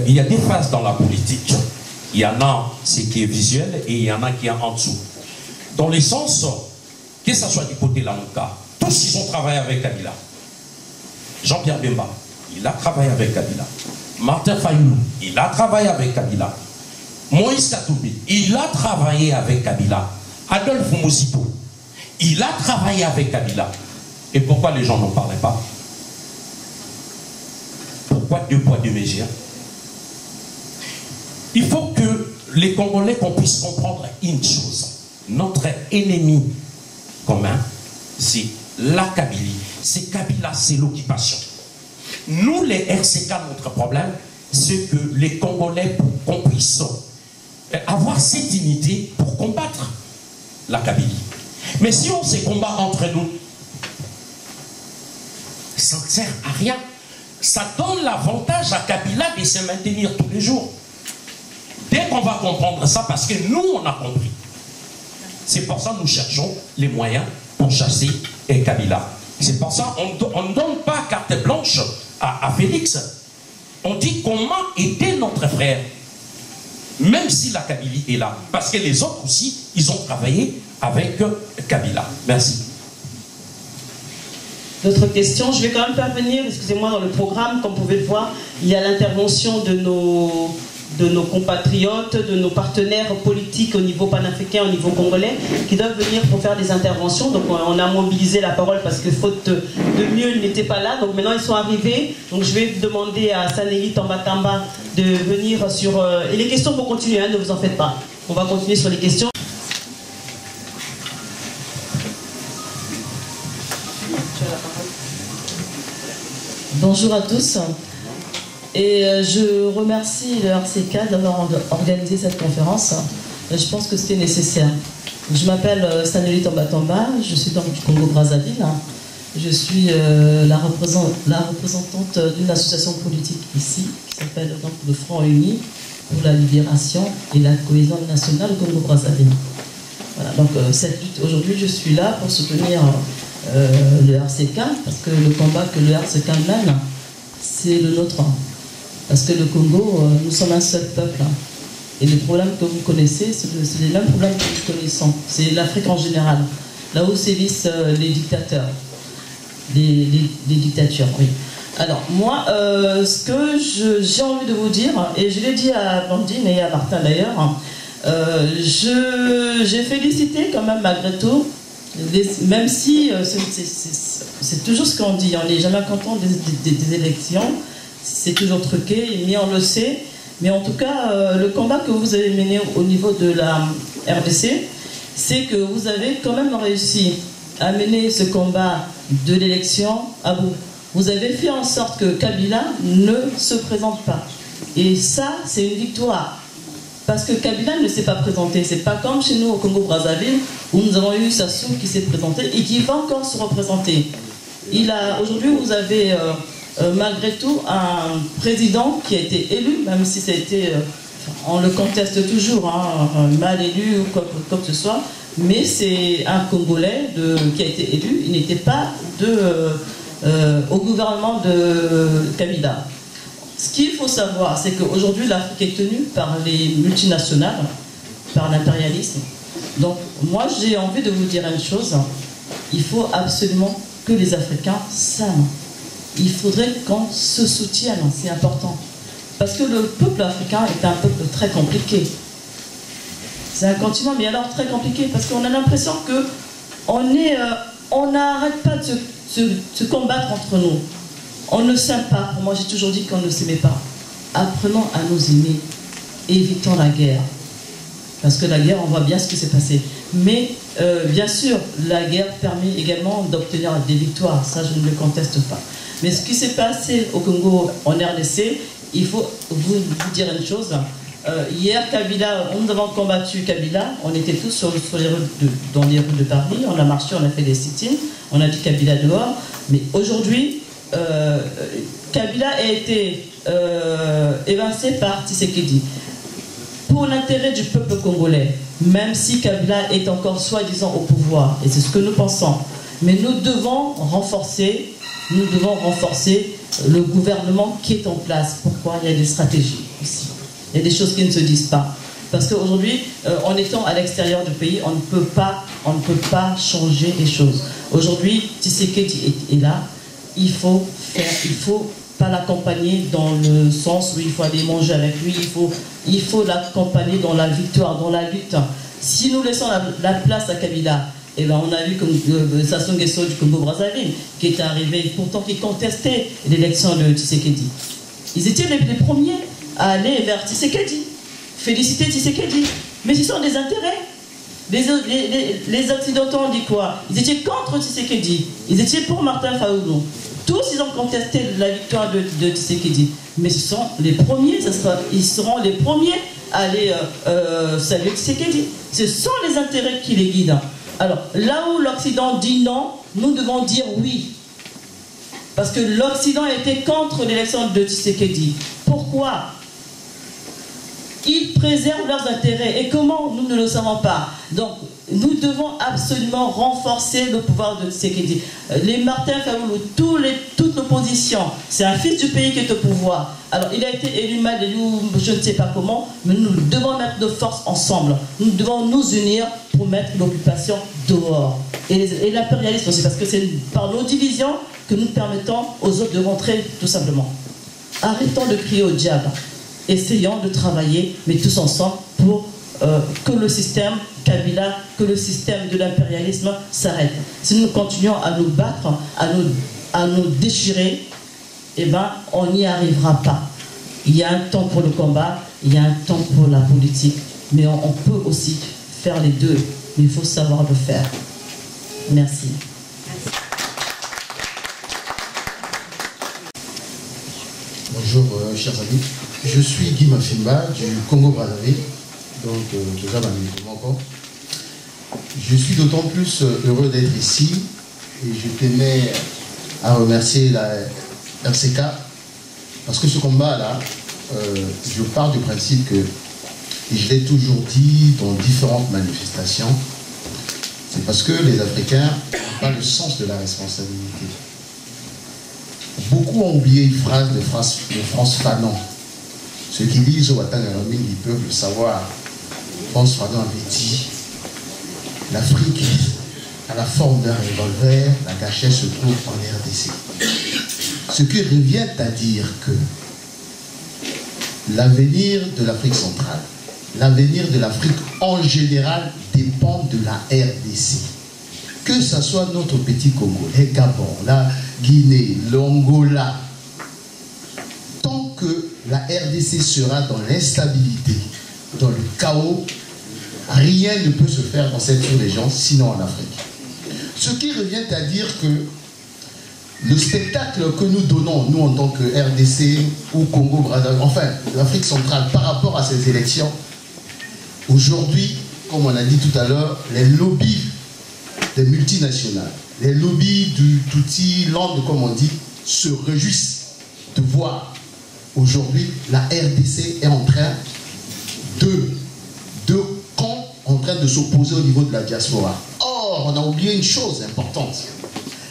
il y a des phases dans la politique. Il y en a ce qui est visuel et il y en a qui est en dessous. Dans le sens, que ce soit du côté de la Mouka, tous ils ont travaillé avec Kabila. Jean-Pierre Bemba, il a travaillé avec Kabila. Martin Fayoulou, il a travaillé avec Kabila. Moïse Katumbi, il a travaillé avec Kabila. Adolphe Mouzipo, il a travaillé avec Kabila. Et pourquoi les gens n'en parlaient pas? Pourquoi deux poids, deux mesures? Il faut que les Congolais qu'on puisse comprendre une chose. Notre ennemi commun, c'est la Kabylie. C'est Kabila, c'est l'occupation. Nous, les RCK, notre problème, c'est que les Congolais, pour qu'on puisse avoir cette unité pour combattre la Kabylie. Mais si on se combat entre nous, ça ne sert à rien. Ça donne l'avantage à Kabila de se maintenir tous les jours. Dès qu'on va comprendre ça, parce que nous, on a compris. C'est pour ça que nous cherchons les moyens pour chasser Kabila. C'est pour ça qu'on ne donne pas carte blanche à Félix. On dit comment aider notre frère, même si la Kabylie est là. Parce que les autres aussi, ils ont travaillé avec Kabila. Merci. D'autres questions? Je vais quand même faire venir, excusez-moi, dans le programme, comme vous pouvez le voir, il y a l'intervention de nos compatriotes, de nos partenaires politiques au niveau panafricain, au niveau congolais, qui doivent venir pour faire des interventions. Donc on a mobilisé la parole parce que faute de mieux, ils n'étaient pas là. Donc maintenant ils sont arrivés. Donc je vais demander à Saneli Tambatamba de venir sur... et les questions vont continuer, hein, ne vous en faites pas. On va continuer sur les questions. Bonjour à tous. Et je remercie le RCK d'avoir organisé cette conférence. Je pense que c'était nécessaire. Je m'appelle Saneli Tambatamba, je suis donc du Congo-Brazzaville. Je suis la représentante d'une association politique ici, qui s'appelle donc le Front Uni pour la libération et la cohésion nationale au Congo-Brazzaville. Voilà, donc aujourd'hui je suis là pour soutenir le RCK, parce que le combat que le RCK mène, c'est le nôtre. Parce que le Congo, nous sommes un seul peuple. Et les problèmes que vous connaissez, c'est les mêmes problèmes que nous connaissons. C'est l'Afrique en général. Là où sévissent les dictateurs. Les dictatures, oui. Alors, moi, ce que j'ai envie de vous dire, et je l'ai dit à Blandine et à Martin d'ailleurs, j'ai félicité quand même malgré tout, même si c'est toujours ce qu'on dit, on n'est jamais content des élections, c'est toujours truqué, mais on le sait. Mais en tout cas, le combat que vous avez mené au niveau de la RDC, c'est que vous avez quand même réussi à mener ce combat de l'élection à bout. Vous avez fait en sorte que Kabila ne se présente pas. Et ça, c'est une victoire. Parce que Kabila ne s'est pas présenté. C'est pas comme chez nous au Congo-Brazzaville, où nous avons eu Sassou qui s'est présenté et qui va encore se représenter. Aujourd'hui, vous avez... malgré tout, un président qui a été élu, même si ça a été, on le conteste toujours, hein, mal élu ou quoi que ce soit, mais c'est un Congolais qui a été élu, il n'était pas au gouvernement de Kabila. Ce qu'il faut savoir, c'est qu'aujourd'hui, l'Afrique est tenue par les multinationales, par l'impérialisme. Donc, moi, j'ai envie de vous dire une chose, il faut absolument que les Africains s'aiment. Il faudrait qu'on se soutienne, c'est important. Parce que le peuple africain est un peuple très compliqué. C'est un continent, mais alors très compliqué, parce qu'on a l'impression qu'on n'arrête pas de se combattre entre nous. On ne s'aime pas. Moi, j'ai toujours dit qu'on ne s'aimait pas. Apprenons à nous aimer. Évitons la guerre. Parce que la guerre, on voit bien ce qui s'est passé. Mais, bien sûr, la guerre permet également d'obtenir des victoires. Ça, je ne le conteste pas. Mais ce qui s'est passé au Congo, en RDC, il faut vous dire une chose. Hier, Kabila, nous avons combattu Kabila. On était tous dans les rues de Paris. On a marché, on a fait des sit-ins. On a dit Kabila dehors. Mais aujourd'hui, Kabila a été évincé par Tshisekedi. Pour l'intérêt du peuple congolais, même si Kabila est encore soi-disant au pouvoir, et c'est ce que nous pensons, mais nous devons renforcer le gouvernement qui est en place. Pourquoi? Il y a des stratégies aussi. Il y a des choses qui ne se disent pas. Parce qu'aujourd'hui, en étant à l'extérieur du pays, on ne peut pas changer les choses. Aujourd'hui, Tshisekedi est là. Il faut pas l'accompagner dans le sens où il faut aller manger avec lui. Il faut l'accompagner dans la victoire, dans la lutte. Si nous laissons la place à Kabila, et ben on a vu comme Sassou Nguesso du Congo-Brazzaville qui est arrivé, pourtant qui contestait l'élection de Tshisekedi. Ils étaient les premiers à aller vers Tshisekedi, féliciter Tshisekedi. Mais ce sont des intérêts. Les Occidentaux ont dit quoi? Ils étaient contre Tshisekedi. Ils étaient pour Martin Fayulu. Tous, ils ont contesté la victoire de Tshisekedi. Mais ce sont les premiers, ils seront les premiers à aller saluer Tshisekedi. Ce sont les intérêts qui les guident. Alors, là où l'Occident dit non, nous devons dire oui. Parce que l'Occident était contre l'élection de Tshisekedi. Pourquoi? Ils préservent leurs intérêts. Et comment? Nous ne le savons pas. Donc, nous devons absolument renforcer le pouvoir de Tshisekedi. Les Martin Fayulu, toute l'opposition, c'est un fils du pays qui est au pouvoir. Alors il a été élu mal élu, je ne sais pas comment, mais nous devons mettre nos forces ensemble. Nous devons nous unir pour mettre l'occupation dehors. Et l'impérialisme aussi, parce que c'est par nos divisions que nous permettons aux autres de rentrer tout simplement. Arrêtons de crier au diable. Essayons de travailler, mais tous ensemble, pour que le système Kabila, que le système de l'impérialisme s'arrête. Si nous continuons à nous battre, à nous déchirer, eh ben, on n'y arrivera pas. Il y a un temps pour le combat, il y a un temps pour la politique, mais on peut aussi faire les deux, mais il faut savoir le faire. Merci. Bonjour, chers amis. Je suis Guy Mafimba du Congo-Brazzaville. Donc, déjà, je suis d'autant plus heureux d'être ici et je tenais à remercier la RCK parce que ce combat-là, je pars du principe que, et je l'ai toujours dit dans différentes manifestations, c'est parce que les Africains n'ont pas le sens de la responsabilité. Beaucoup ont oublié une phrase de France Fanon. Ceux qui lisent au Watanabe, ils peuvent le savoir. France Fanon avait dit l'Afrique a la forme d'un revolver, la gâchette se trouve en RDC. Ce qui revient à dire que l'avenir de l'Afrique centrale, l'avenir de l'Afrique en général dépend de la RDC. Que ce soit notre petit Congo, le Gabon, la Guinée, l'Angola, tant que la RDC sera dans l'instabilité, dans le chaos, rien ne peut se faire dans cette sous-région, sinon en Afrique. Ce qui revient à dire que le spectacle que nous donnons, nous en tant que RDC ou Congo-Brazzaville, enfin l'Afrique centrale, par rapport à ces élections, aujourd'hui, comme on a dit tout à l'heure, les lobbies des multinationales, les lobbies du Tutsi Land, comme on dit, se réjouissent de voir aujourd'hui la RDC est en train deux camps en train de s'opposer au niveau de la diaspora. Or, on a oublié une chose importante.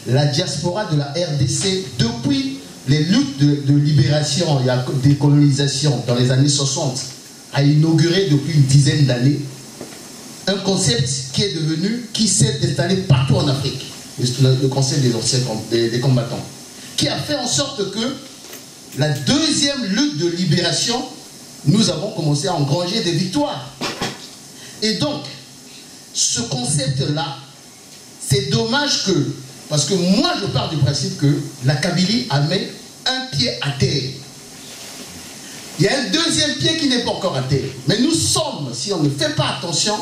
La diaspora de la RDC, depuis les luttes de libération et de décolonisation dans les années 60, a inauguré depuis une dizaine d'années un concept qui s'est installé partout en Afrique, le concept des anciens des combattants, qui a fait en sorte que la deuxième lutte de libération, nous avons commencé à engranger des victoires. Et donc, ce concept-là, c'est dommage que, parce que moi je pars du principe que la Kabylie a mis un pied à terre. Il y a un deuxième pied qui n'est pas encore à terre. Mais nous sommes, si on ne fait pas attention,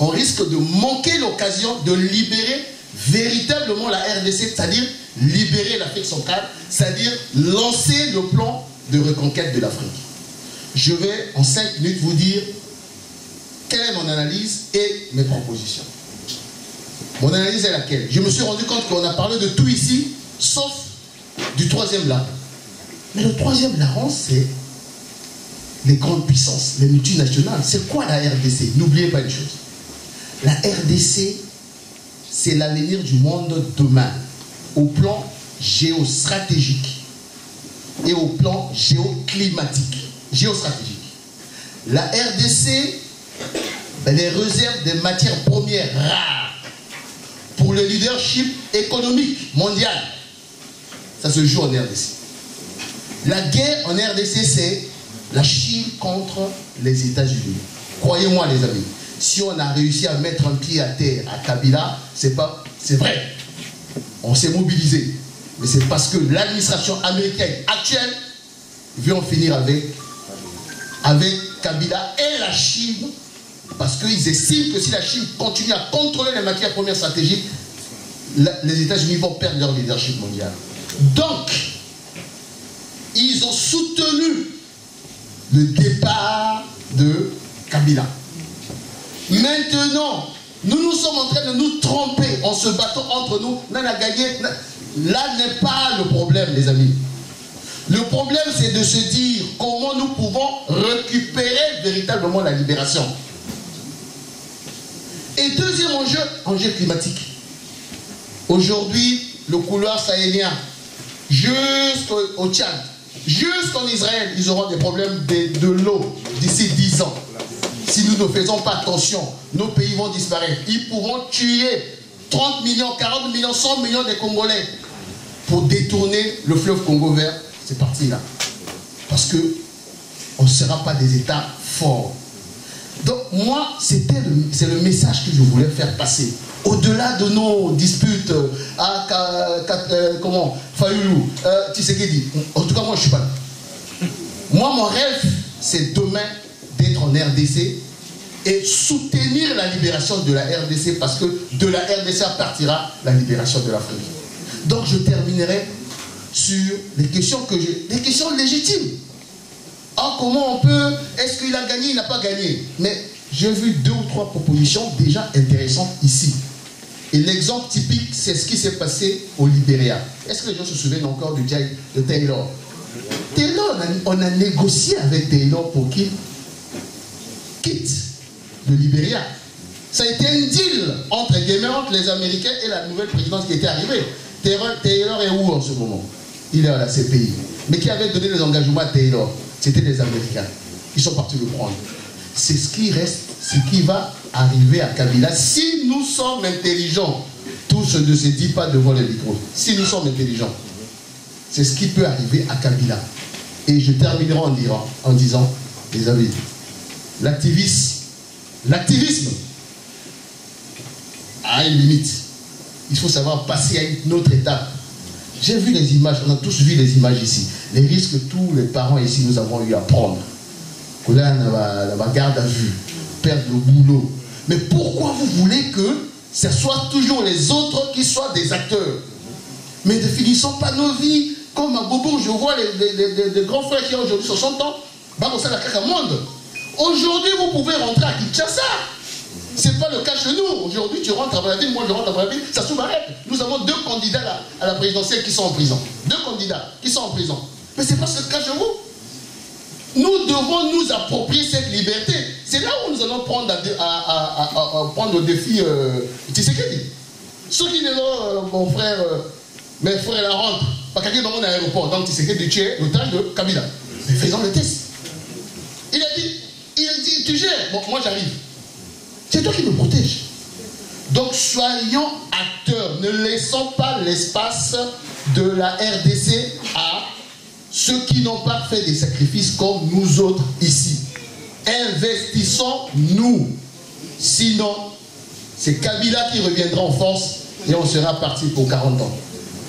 on risque de manquer l'occasion de libérer véritablement la RDC, c'est-à-dire libérer l'Afrique centrale, c'est-à-dire lancer le plan de reconquête de l'Afrique. Je vais en 5 minutes vous dire quelle est mon analyse et mes propositions. Mon analyse est laquelle? Je me suis rendu compte qu'on a parlé de tout ici, sauf du troisième larron. Mais le troisième larron, c'est les grandes puissances, les multinationales. C'est quoi la RDC? N'oubliez pas une chose. La RDC, c'est l'avenir du monde demain, au plan géostratégique et au plan géoclimatique. Géostratégique. La RDC, les réserves des matières premières rares pour le leadership économique mondial. Ça se joue en RDC. La guerre en RDC, c'est la Chine contre les États-Unis. Croyez-moi les amis, si on a réussi à mettre un pied à terre à Kabila, c'est vrai. On s'est mobilisé. Mais c'est parce que l'administration américaine actuelle veut en finir avec Kabila et la Chine, parce qu'ils estiment que si la Chine continue à contrôler les matières premières stratégiques, les États-Unis vont perdre leur leadership mondial. Donc, ils ont soutenu le départ de Kabila. Maintenant, nous sommes en train de nous tromper en se battant entre nous. On a gagné. Là n'est pas le problème, les amis. Le problème, c'est de se dire comment nous pouvons récupérer véritablement la libération. Et deuxième enjeu climatique. Aujourd'hui, le couloir sahélien, jusqu'au Tchad, jusqu'en Israël, ils auront des problèmes de l'eau d'ici 10 ans. Si nous ne faisons pas attention, nos pays vont disparaître. Ils pourront tuer 30 millions, 40 millions, 100 millions de Congolais pour détourner le fleuve Congo vers ces parties-là. Parce qu'on ne sera pas des États forts. Donc moi, c'est le message que je voulais faire passer. Au-delà de nos disputes Fayoulou, Tshisekedi, en tout cas moi je ne suis pas là. Moi mon rêve, c'est demain d'être en RDC et soutenir la libération de la RDC, parce que de la RDC partira la libération de l'Afrique. Donc je terminerai sur les questions les questions légitimes. Ah, comment on peut, est-ce qu'il a gagné, il n'a pas gagné? Mais j'ai vu 2 ou 3 propositions déjà intéressantes ici. Et l'exemple typique, c'est ce qui s'est passé au Libéria. Est-ce que les gens se souviennent encore de Taylor? Taylor, on a négocié avec Taylor pour qu'il quitte le Libéria. Ça a été un deal entre les Américains et la nouvelle présidence qui était arrivée. Taylor est où en ce moment? Il est à la CPI. Mais qui avait donné les engagements à Taylor? C'était les Américains. Ils sont partis le prendre. C'est ce qui reste, ce qui va arriver à Kabila. Si nous sommes intelligents, tous ne se dit pas devant le micro. Si nous sommes intelligents, c'est ce qui peut arriver à Kabila. Et je terminerai en disant, les amis, l'activisme a une limite. Il faut savoir passer à une autre étape. J'ai vu les images, on a tous vu les images ici. Les risques que tous les parents ici nous avons eu à prendre. Là, la garde à vue, perdre le boulot. Mais pourquoi vous voulez que ce soit toujours les autres qui soient des acteurs? Mais ne finissons pas nos vies comme à Bobo. Je vois les grands frères qui ont aujourd'hui 60 ans. Aujourd'hui, vous pouvez rentrer à Kinshasa. Ce n'est pas le cas chez nous. Aujourd'hui, tu rentres à Brazzaville, moi je rentre à Brazzaville, ça s'arrête. Nous avons 2 candidats à la présidentielle qui sont en prison. 2 candidats qui sont en prison. Mais ce n'est pas ce cas chez vous. Nous devons nous approprier cette liberté. C'est là où nous allons prendre au défi Tshisekedi. Ceux qui disent, mon frère, mes frères la rentrent, pas quelqu'un dans mon aéroport, donc Tshisekedi tu es l'otage de Kabila. Mais faisons le test. Il a dit, tu gères, bon, moi j'arrive. C'est toi qui me protège. Donc soyons acteurs, ne laissons pas l'espace de la RDC à ceux qui n'ont pas fait des sacrifices comme nous autres ici. Investissons-nous. Sinon, c'est Kabila qui reviendra en force et on sera parti pour 40 ans.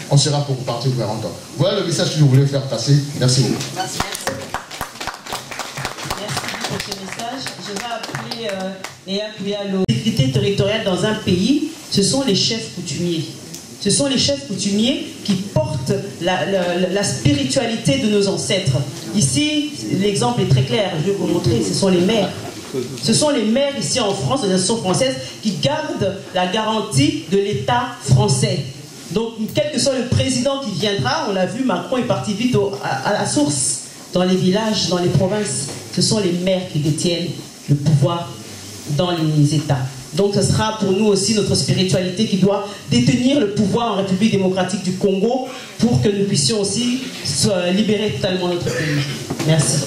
On sera parti pour 40 ans. Voilà le message que je voulais faire passer. Merci beaucoup. Merci. Merci pour ce message. Je vais appeler Léa Koulialo. Sécurité territoriale dans un pays, ce sont les chefs coutumiers. Ce sont les chefs coutumiers qui portent la spiritualité de nos ancêtres. Ici, l'exemple est très clair, je vais vous montrer, ce sont les maires. Ce sont les maires ici en France, les nations françaises, qui gardent la garantie de l'État français. Donc, quel que soit le président qui viendra, on l'a vu, Macron est parti vite à la source, dans les villages, dans les provinces. Ce sont les maires qui détiennent le pouvoir dans les États. Donc ce sera pour nous aussi notre spiritualité qui doit détenir le pouvoir en République démocratique du Congo pour que nous puissions aussi libérer totalement notre pays. Merci.